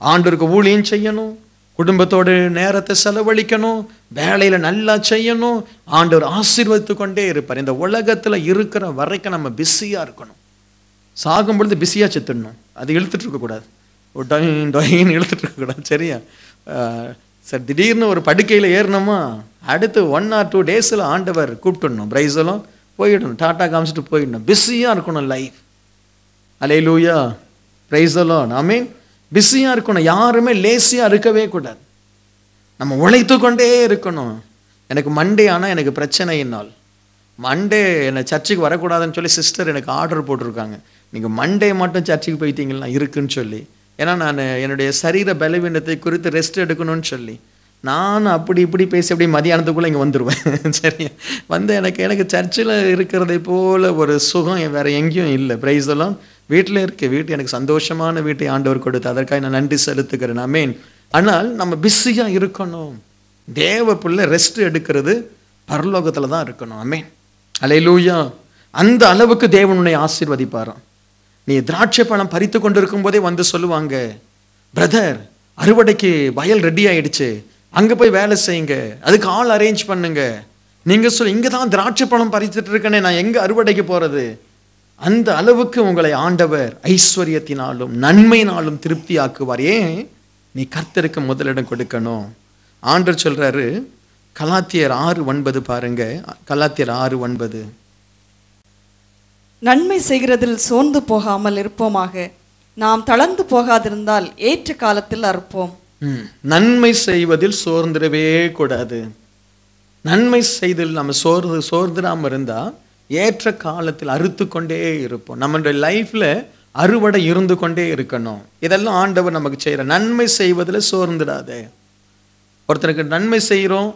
ஆண்டவருக்கு ஊழியம் செய்யணும், குடும்பத்தோடு நேரத்தை செலவழிக்கணும், வேலையில் நல்லா செய்யணும். ஆண்டவர் ஆசீர்வதித்து கொண்டே இருப்பார். இந்த உலகத்தில் இருக்கிற வரைக்கும் நம்ம பிஸியாக இருக்கணும். சாகும் பொழுது பிஸியாக செத்துடணும். அது இழுத்துட்டு இருக்கக்கூடாது, டொயின்னு இழுத்துட்டு இருக்கக்கூடாது. சரியா? சார் திடீர்னு ஒரு படுக்கையில் ஏறினோமா, அடுத்து 1 or 2 டேஸில் ஆண்டவர் கூப்பிட்டுடணும். பிரைஸெல்லாம் போயிடணும், டாட்டா காமிச்சிட்டு போயிடணும். பிஸியாக இருக்கணும் லைஃப். அல்லேலூயா, பிரைஸெல்லாம். ஆமென். பிஸியாக இருக்கணும். யாருமே லேசியாக இருக்கவே கூடாது. நம்ம உழைத்து கொண்டே இருக்கணும். எனக்கு மண்டே ஆனால் எனக்கு பிரச்சனையினால் மண்டே என்னை சர்ச்சுக்கு வரக்கூடாதுன்னு சொல்லி சிஸ்டர் எனக்கு ஆர்டர் போட்டிருக்காங்க. நீங்கள் மண்டே மட்டும் சர்ச்சுக்கு போயிட்டீங்களா இருக்குன்னு சொல்லி. ஏன்னா நான் என்னுடைய சரீர பலவீனத்தை குறித்து ரெஸ்ட் எடுக்கணும்னு சொல்லி நான் அப்படி இப்படி பேசி அப்படி மதியானத்துக்குள்ளே இங்கே வந்துடுவேன். சரி, வந்து எனக்கு சர்ச்சில் இருக்கிறதை போல் ஒரு சுகம் வேறு எங்கேயும் இல்லை. பிரைஸ் எல்லாம் வீட்டில் இருக்கு. வீட்டு எனக்கு சந்தோஷமான வீட்டை ஆண்டவர் கொடுத்து அதற்காக நான் நன்றி செலுத்துக்கிறேன். ஆமென். ஆனால் நம்ம பிஸியாக இருக்கணும். தேவ பிள்ளை ரெஸ்ட் எடுக்கிறது பரலோகத்தில் தான் இருக்கணும். ஆமென். அல்லேலூயா. அந்த அளவுக்கு தேவன் உன்னை ஆசீர்வதிப்பாராம். நீ திராட்சை பழம் பறித்து கொண்டு இருக்கும் போதே வந்து சொல்லுவாங்க, பிரதர் அறுவடைக்கு வயல் ரெடி ஆயிடுச்சு, அங்கே போய் வேலை செய்யுங்க, அதுக்கு ஆள் அரேஞ்ச் பண்ணுங்க. நீங்கள் சொல்ல இங்கே தான் திராட்சை பழம் பறித்துட்டு இருக்கனே, நான் எங்கே அறுவடைக்கு போகிறது? அந்த அளவுக்கு உங்களை ஆண்டவர் ஐஸ்வர்யத்தினாலும் நன்மையினாலும் திருப்தி ஆக்குவார். ஏன்? நீ கர்த்தருக்கு முதலிடம் கொடுக்கணும். ஆண்டவர் சொல்றாரு, கலாத்தியர் 6:9 பாருங்க. கலாத்தியர் 6:9. நன்மை செய்கிறதில் சோர்ந்து போகாமல் இருப்போமாக, நாம் தளர்ந்து போகாதிருந்தால் ஏற்ற காலத்தில் அறுப்போம். நன்மை செய்வதில் சோர்ந்திடவே கூடாது. நன்மை செய்தல் நம்ம சோர்ந்துடாமல் இருந்தால் ஏற்ற காலத்தில் அறுத்து கொண்டே இருப்போம். நம்மளுடைய லைஃப்ல அறுவடை இருந்து கொண்டே இருக்கணும். இதெல்லாம் ஆண்டவர் நமக்கு செய்யற. நன்மை செய்வதில் சோர்ந்துடாத. ஒருத்தருக்கு நன்மை செய்கிறோம்,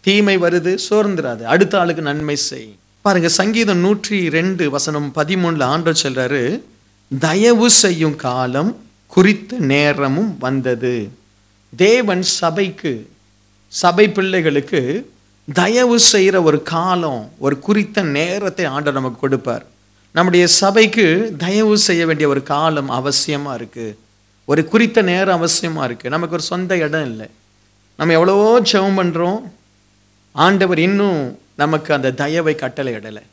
தீமை வருது, சோர்ந்துடாது. அடுத்த ஆளுக்கு நன்மை செய். பாருங்க, சங்கீதம் 102:13 ஆண்டவர் சொல்றாரு, தயவு செய்யும் காலம் குறித்த நேரமும் வந்தது. தேவன் சபை பிள்ளைகளுக்கு தயவு செய்கிற ஒரு காலம், ஒரு குறித்த நேரத்தை ஆண்டவர் நமக்கு கொடுப்பார். நம்முடைய சபைக்கு தயவு செய்ய வேண்டிய ஒரு காலம் அவசியமாக இருக்குது. ஒரு குறித்த நேரம் அவசியமாக இருக்குது. நமக்கு ஒரு சொந்த இடம் இல்லை. நம்ம எவ்வளவோ ஜெபம் பண்ணுறோம், ஆண்டவர் இன்னும் நமக்கு அந்த தயவை கட்டளை இடலை.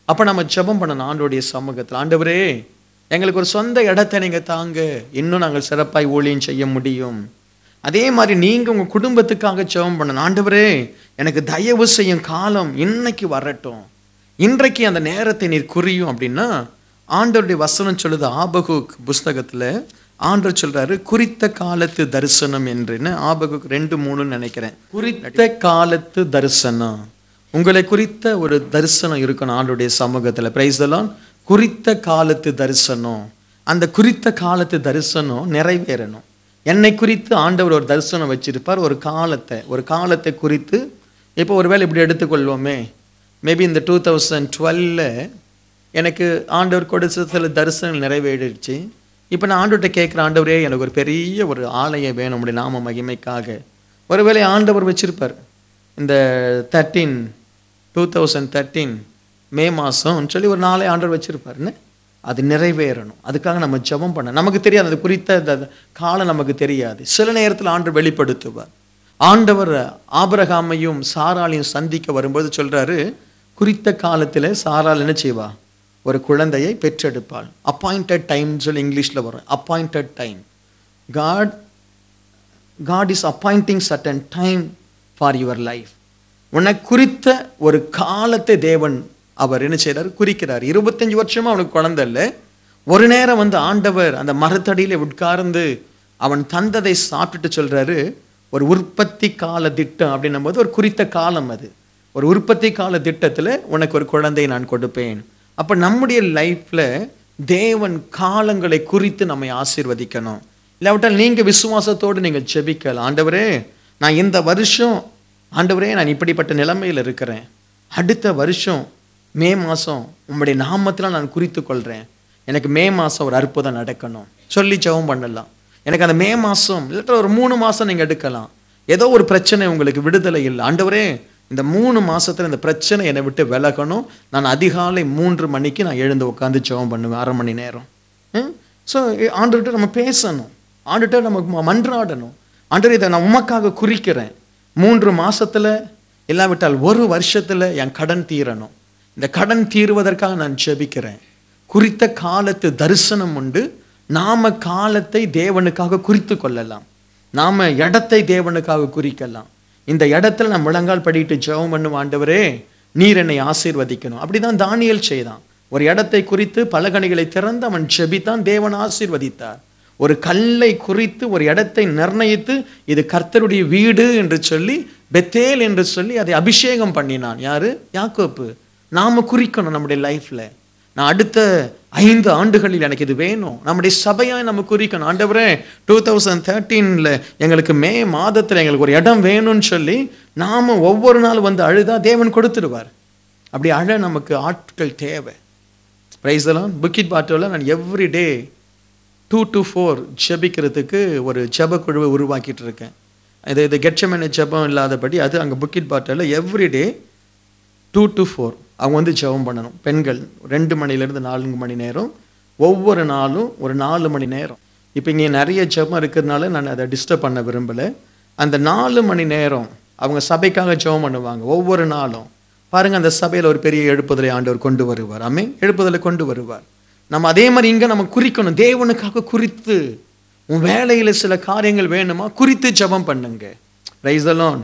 அப்போ நம்ம ஜெபம் பண்ணணும் ஆண்டவருடைய சமூகத்தில், ஆண்டவரே எங்களுக்கு ஒரு சொந்த இடத்தை நீங்கள் தாங்க, இன்னும் நாங்கள் சிறப்பாய் ஊழியம் செய்ய முடியும். அதே மாதிரி நீங்கள் உங்கள் குடும்பத்துக்காக ஜெபம் பண்ணணும், ஆண்டவரே எனக்கு தயவு செய்யும் காலம் இன்னைக்கு வரட்டும், இன்றைக்கு அந்த நேரத்தை நீர் குறியும். அப்படின்னா ஆண்டவருடைய வசனம் சொல்லுது, ஆபகுக் புஸ்தகத்தில் ஆண்டவர் சொல்றாரு, குறித்த காலத்து தரிசனம் என்றுன்னு. ஆபகுக் 2:3 நினைக்கிறேன். குறித்த காலத்து தரிசனம், உங்களை குறித்த ஒரு தரிசனம் இருக்கணும் ஆண்டவருடைய சமூகத்தில். Price the Lord. குறித்த காலத்து தரிசனம், அந்த குறித்த காலத்து தரிசனம் நிறைவேறணும். என்னை குறித்து ஆண்டவர் ஒரு தரிசனம் வச்சிருப்பார், ஒரு காலத்தை குறித்து. இப்போ ஒருவேளை இப்படி எடுத்துக்கொள்வோமே, மேபி இந்த 2012 எனக்கு ஆண்டவர் கொடுத்த சில தரிசனங்கள் நிறைவேறிடுச்சு. இப்போ நான் ஆண்டவர்கிட்ட கேட்குற, ஆண்டவரே எனக்கு ஒரு பெரிய ஒரு ஆலயம் வேணும் உடைய நாம மகிமைக்காக. ஒருவேளை ஆண்டவர் வச்சிருப்பார் இந்த 2013 மே மாதம் சொல்லி ஒரு நாளை ஆண்டவர் வச்சிருப்பாருன்னு. அது நிறைவேறணும். அதுக்காக நம்ம ஜெபம் பண்ண. நமக்கு தெரியாது, அது குறித்த காலம் நமக்கு தெரியாது. சில நேரத்தில் ஆண்டவர் வெளிப்படுத்துவார். ஆண்டவர் ஆபிரகாமையும் சாராளையும் சந்திக்க வரும்போது சொல்றாரு, குறித்த காலத்தில் சாராள் என்ன செய்வா? ஒரு குழந்தையை பெற்றெடுப்பாள். அப்பாயிண்டட் டைம் சொல்லி இங்கிலீஷில் வரும். Appointed time. God is appointing certain time for your life. உனக்கு குறித்த ஒரு காலத்தை தேவன் அவர் என்ன செய்கிறார்? குறிக்கிறார். 25 வருஷமா அவனுக்கு குழந்தை இல்லை. ஒரு நேரம் வந்து ஆண்டவர் அந்த மரத்தடியில உட்கார்ந்து அவன் தந்ததை சாப்பிட்டுட்டு சொல்றாரு, ஒரு உற்பத்தி கால திட்டம் அப்படின்னும் போது ஒரு குறித்த காலம், அது ஒரு உற்பத்தி கால திட்டத்தில் உனக்கு ஒரு குழந்தையை நான் கொடுப்பேன். அப்போ நம்முடைய லைஃப்ல தேவன் காலங்களை குறித்து நம்மை ஆசீர்வதிக்கணும். இல்லாவிட்டால் நீங்கள் விசுவாசத்தோடு நீங்கள் ஜெபிக்கலாம், ஆண்டவரே நான் இந்த வருஷம், ஆண்டவரே நான் இப்படிப்பட்ட நிலைமையில் இருக்கிறேன், அடுத்த வருஷம் மே மாதம் உங்களுடைய நாமத்தில் நான் குறித்து கொள்கிறேன், எனக்கு மே மாதம் ஒரு அற்புதம் நடக்கணும் சொல்லி ஜெபம் பண்ணலாம். எனக்கு அந்த மே மாதம் இல்லாட்ட ஒரு 3 மாதம் நீங்கள் எடுக்கலாம். ஏதோ ஒரு பிரச்சனை உங்களுக்கு விடுதலை இல்லை, ஆண்டவரே இந்த 3 மாதத்தில் இந்த பிரச்சனை என்னை விட்டு விலகணும், நான் அதிகாலை 3 மணிக்கு நான் எழுந்து உட்காந்து ஜெபம் பண்ணுவேன் 1/2 மணி நேரம். ஸோ ஆண்டவர்கிட்ட நம்ம பேசணும், ஆண்டவர்கிட்ட நம்ம மன்றாடணும். ஆண்டவர் இதை நான் உமக்காக குறிக்கிறேன், 3 மாதத்தில் இல்லாவிட்டால் 1 வருஷத்தில் என் கடன் தீரணும், இந்த கடன் தீர்வதற்காக நான் ஜெபிக்கிறேன். குறித்த காலத்து தரிசனம் உண்டு. நாம காலத்தை தேவனுக்காக குறித்து கொள்ளலாம், நாம இடத்தை தேவனுக்காக குறிக்கலாம். இந்த இடத்துல நான் முழங்கால் படிட்டு ஜெபம் பண்ணும், ஆண்டவரே நீர் என்னை ஆசீர்வதிக்கணும். அப்படிதான் தானியேல் செய்தான். ஒரு இடத்தை குறித்து பலகணிகளை திறந்து அவன் ஜெபித்தான், தேவன் ஆசீர்வதித்தார். ஒரு கல்லை குறித்து ஒரு இடத்தை நிர்ணயித்து இது கர்த்தருடைய வீடு என்று சொல்லி, பெத்தேல் என்று சொல்லி அதை அபிஷேகம் பண்ணினான். யாரு? யாக்கோப்பு. நாம குறிக்கணும் நம்முடைய லைஃப்ல. நான் அடுத்த 5 ஆண்டுகளில் எனக்கு இது வேணும். நம்முடைய சபையாய் நம்ம குறிக்கணும். ஆண்டவரே 2013 எங்களுக்கு மே மாதத்தில் எங்களுக்கு ஒரு இடம் வேணும்னு சொல்லி நாம ஒவ்வொரு நாள் வந்து அழுதா தேவன் கொடுத்துடுவார். அப்படி அழ நமக்கு ஆட்கள் தேவை. Price the Lord. புக்கிட் பாட்டோவில் நான் எவ்ரி டே 2 to 4 ஜெபிக்கிறதுக்கு ஒரு ஜெப குழுவை உருவாக்கிட்டு இருக்கேன். இது கெட்சமேனே ஜெபம் இல்லாதபடி அது அங்கே புக்கிட் பாட்டோவில் எவ்ரி டே 2 to 4 அவங்க வந்து ஜெபம் பண்ணணும். பெண்கள் 2 மணிலேருந்து 4 மணி நேரம், ஒவ்வொரு நாளும் ஒரு 4 மணி நேரம். இப்போ இங்கே நிறைய ஜெபம் இருக்கிறதுனால நான் அதை டிஸ்டர்ப் பண்ண விரும்பலை. அந்த 4 மணி நேரம் அவங்க சபைக்காக ஜெபம் பண்ணுவாங்க ஒவ்வொரு நாளும். பாருங்க, அந்த சபையில் ஒரு பெரிய எழுப்புதலை ஆண்டவர் கொண்டு வருவார். ஆமென். எழுப்புதலை கொண்டு வருவார். நம்ம அதே மாதிரி இங்கே நம்ம குறிக்கணும். தேவனுக்காக குறித்து, உன் வேலையில் சில காரியங்கள் வேணுமா, குறித்து ஜெபம் பண்ணுங்க. Price the Lord.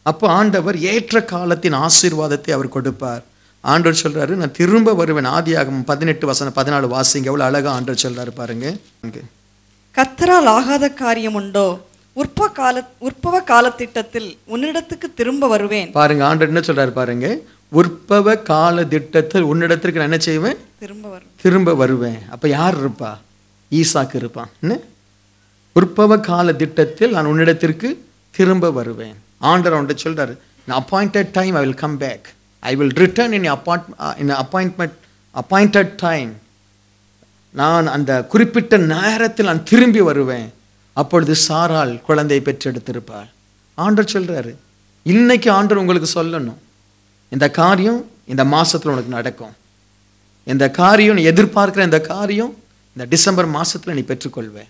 அப்போ ஆண்டவர் ஏற்ற காலத்தின் ஆசீர்வாதத்தை அவர் கொடுப்பார். ஆண்டவர் சொல்றாரு, நான் திரும்ப வருவேன். ஆதியாகமம் 18:14 வாசிங்க. எவ்வளவு அழகா ஆண்டவர் சொல்றாரு பாருங்க. கர்த்தரால் ஆகாத காரியம் உண்டோ? உற்பவ காலத்திட்டத்தில் உன்னிடத்துக்கு திரும்ப வருவேன். பாருங்க, ஆண்டவர் என்ன சொல்றாரு பாருங்க. உற்பவ கால திட்டத்தில் உன்னிடத்திற்கு நான் என்ன செய்வேன்? திரும்ப வருவேன். அப்ப யார் இருப்பா? ஈசாக்கு இருப்பான். என்ன? உற்பவ கால திட்டத்தில் நான் உன்னிடத்திற்கு திரும்ப வருவேன். ஆண்டவர் அவன்கிட்ட சொல்றாரு, in appointed time I will come back. I will return in appointed time. நான் அந்த குறிப்பிட்ட நேரத்தில் நான் திரும்பி வருவேன். அப்பொழுது சாராள் குழந்தையை பெற்றெடுத்திருப்பாள். ஆண்டவர் சொல்றாரு, இன்னைக்கு ஆண்டவர் உங்களுக்கு சொல்லணும், இந்த காரியம் இந்த மாசத்துல உனக்கு நடக்கும். இந்த காரியம் நீ எதிர்பார்க்கிற இந்த காரியம் இந்த டிசம்பர் மாசத்துல நீ பெற்றுக்கொள்வே.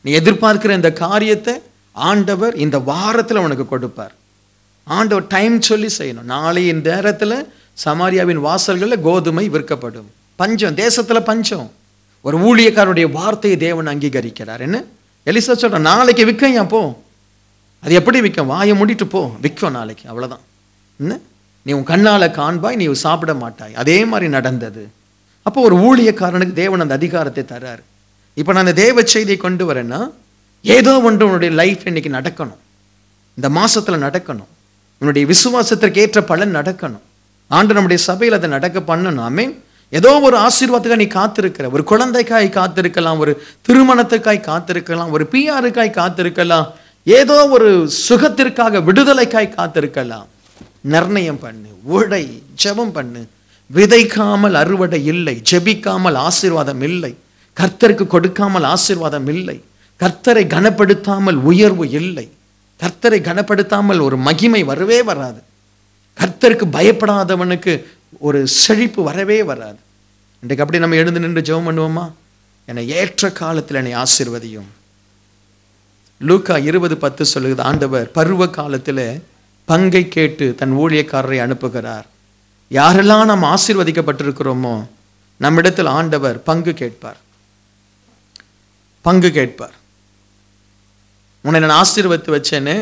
நீ எதிர்பார்க்கிற இந்த காரியத்தை ஆண்டவர் இந்த வாரத்தில் உனக்கு கொடுப்பார். ஆண்டவர் டைம் சொல்லி செய்யணும். நாளை இந்த நேரத்தில் சமாரியாவின் வாசல்களில் கோதுமை விற்கப்படும். பஞ்சம், தேசத்தில் பஞ்சம். ஒரு ஊழியக்காரருடைய வார்த்தையை தேவன் அங்கீகரிக்கிறார். என்ன? எலிசா சொல்ற, நாளைக்கு விற்கையா போ. அது எப்படி விற்கும்? வாயை மூடிட்டு போ, விற்கும் நாளைக்கு, அவ்வளோதான். என்ன? நீ உன் கண்ணால் காண்பாய், நீ சாப்பிட மாட்டாய். அதே மாதிரி நடந்தது. அப்போ ஒரு ஊழியக்காரனுக்கு தேவன் அந்த அதிகாரத்தை தர்றாரு. இப்போ நான் அந்த தேவ செய்தியை கொண்டு வரேன்னா, ஏதோ ஒன்று உன்னுடைய லைஃப் இன்னைக்கு நடக்கணும், இந்த மாசத்துல நடக்கணும். உன்னுடைய விசுவாசத்திற்கு ஏற்ற பலன் நடக்கணும். ஆண்டு நம்முடைய சபையில் அதை நடக்க பண்ணணும். ஆமென். ஏதோ ஒரு ஆசீர்வாதத்துக்காக நீ காத்திருக்கிற, ஒரு குழந்தைக்காய் காத்திருக்கலாம், ஒரு திருமணத்துக்காய் காத்திருக்கலாம், ஒரு பிஆருக்காய் காத்திருக்கலாம், ஏதோ ஒரு சுகத்திற்காக விடுதலைக்காய் காத்திருக்கலாம். நிர்ணயம் பண்ணு, உழை, ஜெபம் பண்ணு. விதைக்காமல் அறுவடை இல்லை, ஜெபிக்காமல் ஆசீர்வாதம் இல்லை, கர்த்தருக்கு கொடுக்காமல் ஆசீர்வாதம் இல்லை, கர்த்தரை கனப்படுத்தாமல் உயர்வு இல்லை, கர்த்தரை கனப்படுத்தாமல் ஒரு மகிமை வரவே வராது, கர்த்தருக்கு பயப்படாதவனுக்கு ஒரு செழிப்பு வரவே வராது. இன்றைக்கு அப்படி நம்ம எழுந்து நின்று ஜெபம் பண்ணுவோமா? என்னை ஏற்ற காலத்தில் என்னை ஆசீர்வதியும். லூக்கா 20:10 சொல்லுது, ஆண்டவர் பருவ காலத்தில் பங்கை கேட்டு தன் ஊழியக்காரரை அனுப்புகிறார். யாரெல்லாம் நாம் ஆசீர்வதிக்கப்பட்டிருக்கிறோமோ நம்மிடத்தில் ஆண்டவர் பங்கு கேட்பார். பங்கு கேட்பார். உன்னை நான் ஆசீர்வதித்து வச்சேன்னு,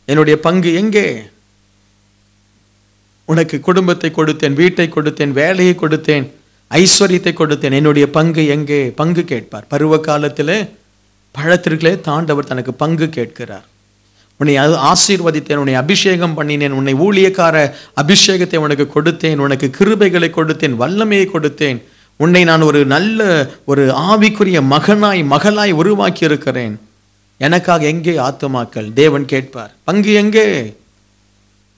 என்னுடைய பங்கு எங்கே? உனக்கு குடும்பத்தை கொடுத்தேன், வீட்டை கொடுத்தேன், வேலையை கொடுத்தேன், ஐஸ்வர்யத்தை கொடுத்தேன், என்னுடைய பங்கு எங்கே? பங்கு கேட்பார். பருவ காலத்தில் பழத்திற்களே தாண்டவர் தனக்கு பங்கு கேட்கிறார். உன்னை ஆசீர்வதித்தேன், உன்னை அபிஷேகம் பண்ணினேன், உன்னை ஊழியக்கார அபிஷேகத்தை உனக்கு கொடுத்தேன், உனக்கு கிருபைகளை கொடுத்தேன், வல்லமையை கொடுத்தேன், உன்னை நான் ஒரு நல்ல ஒரு ஆவிக்குரிய மகனாய் மகளாய் உருவாக்கி இருக்கிறேன். எனக்காக எங்கே ஆத்துமாக்கள்? தேவன் கேட்பார். பங்கு எங்கே?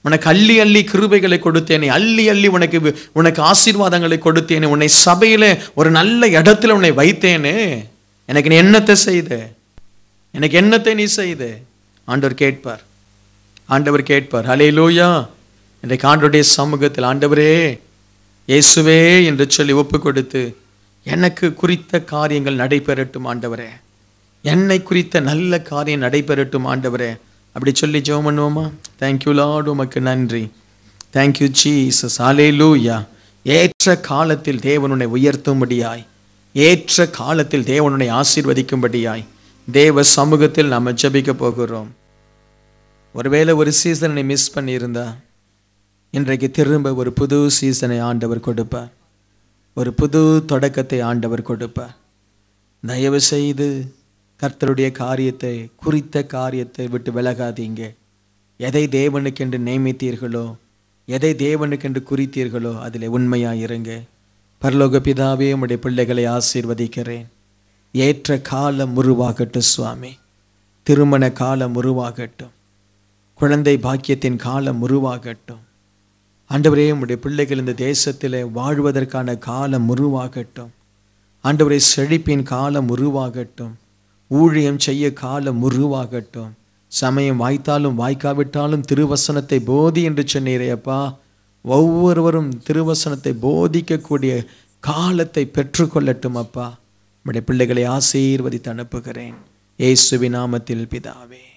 உனக்கு அள்ளி அள்ளி கிருபைகளை கொடுத்தேனே, அள்ளி அள்ளி உனக்கு ஆசீர்வாதங்களை கொடுத்தேனே, உன்னை சபையில ஒரு நல்ல இடத்துல உன்னை வைத்தேனே, எனக்கு நீ என்னத்தை செய்த? எனக்கு என்னத்தை நீ செய்த? ஆண்டவர் கேட்பார். ஆண்டவர் கேட்பார். ஹல்லேலூயா. இன்றைக்கு ஆண்டவருடைய சமூகத்தில் ஆண்டவரே இயேசுவே என்று சொல்லி ஒப்பு கொடுத்து, எனக்கு குறித்த காரியங்கள் நடைபெறட்டும் ஆண்டவரே, என்னை குறித்த நல்ல காரியம் நடைபெறட்டும் ஆண்டவரே, அப்படி சொல்லி ஜெபம் பண்ணுவோமா? தேங்க்யூ லார்ட், உமக்கு நன்றி. Thank you Jesus. ஹல்லேலூயா. ஏற்ற காலத்தில் தேவன் உன்னை உயர்த்தும்படியாய், ஏற்ற காலத்தில் தேவன் உன்னை ஆசீர்வதிக்கும்படியாய் தேவ சமூகத்தில் நாம் ஜெபிக்க போகிறோம். ஒருவேளை ஒரு சீசனை மிஸ் பண்ணியிருந்தா, இன்றைக்கு திரும்ப ஒரு புது சீசனை ஆண்டவர் கொடுப்பார். ஒரு புது தொடக்கத்தை ஆண்டவர் கொடுப்பார். தயவு செய்து கர்த்தருடைய காரியத்தை, குறித்த காரியத்தை விட்டு விலகாதீங்க. எதை தேவனுக்கென்று நியமித்தீர்களோ, எதை தேவனுக்கென்று குறித்தீர்களோ அதில் உண்மையாக இருங்க. பரலோக பிதாவே, உம்முடைய பிள்ளைகளை ஆசீர்வதிக்கிறேன். ஏற்ற காலம் உருவாகட்டும் சுவாமி. திருமண காலம் உருவாகட்டும். குழந்தை பாக்கியத்தின் காலம் உருவாகட்டும். ஆண்டவரே, உம்முடைய பிள்ளைகள் இந்த தேசத்தில் வாழ்வதற்கான காலம் உருவாகட்டும். ஆண்டவரே, செழிப்பின் காலம் உருவாகட்டும். ஊழியம் செய்ய காலம் உருவாகட்டும். சமயம் வாய்த்தாலும் வாய்க்காவிட்டாலும் திருவசனத்தை போதி என்று சொன்னீரே அப்பா. ஒவ்வொருவரும் திருவசனத்தை போதிக்கக்கூடிய காலத்தை பெற்றுக்கொள்ளட்டும் அப்பா. உம்முடைய பிள்ளைகளை ஆசீர்வதித்து அனுப்புகிறேன். இயேசுவின் நாமத்தில் பிதாவே.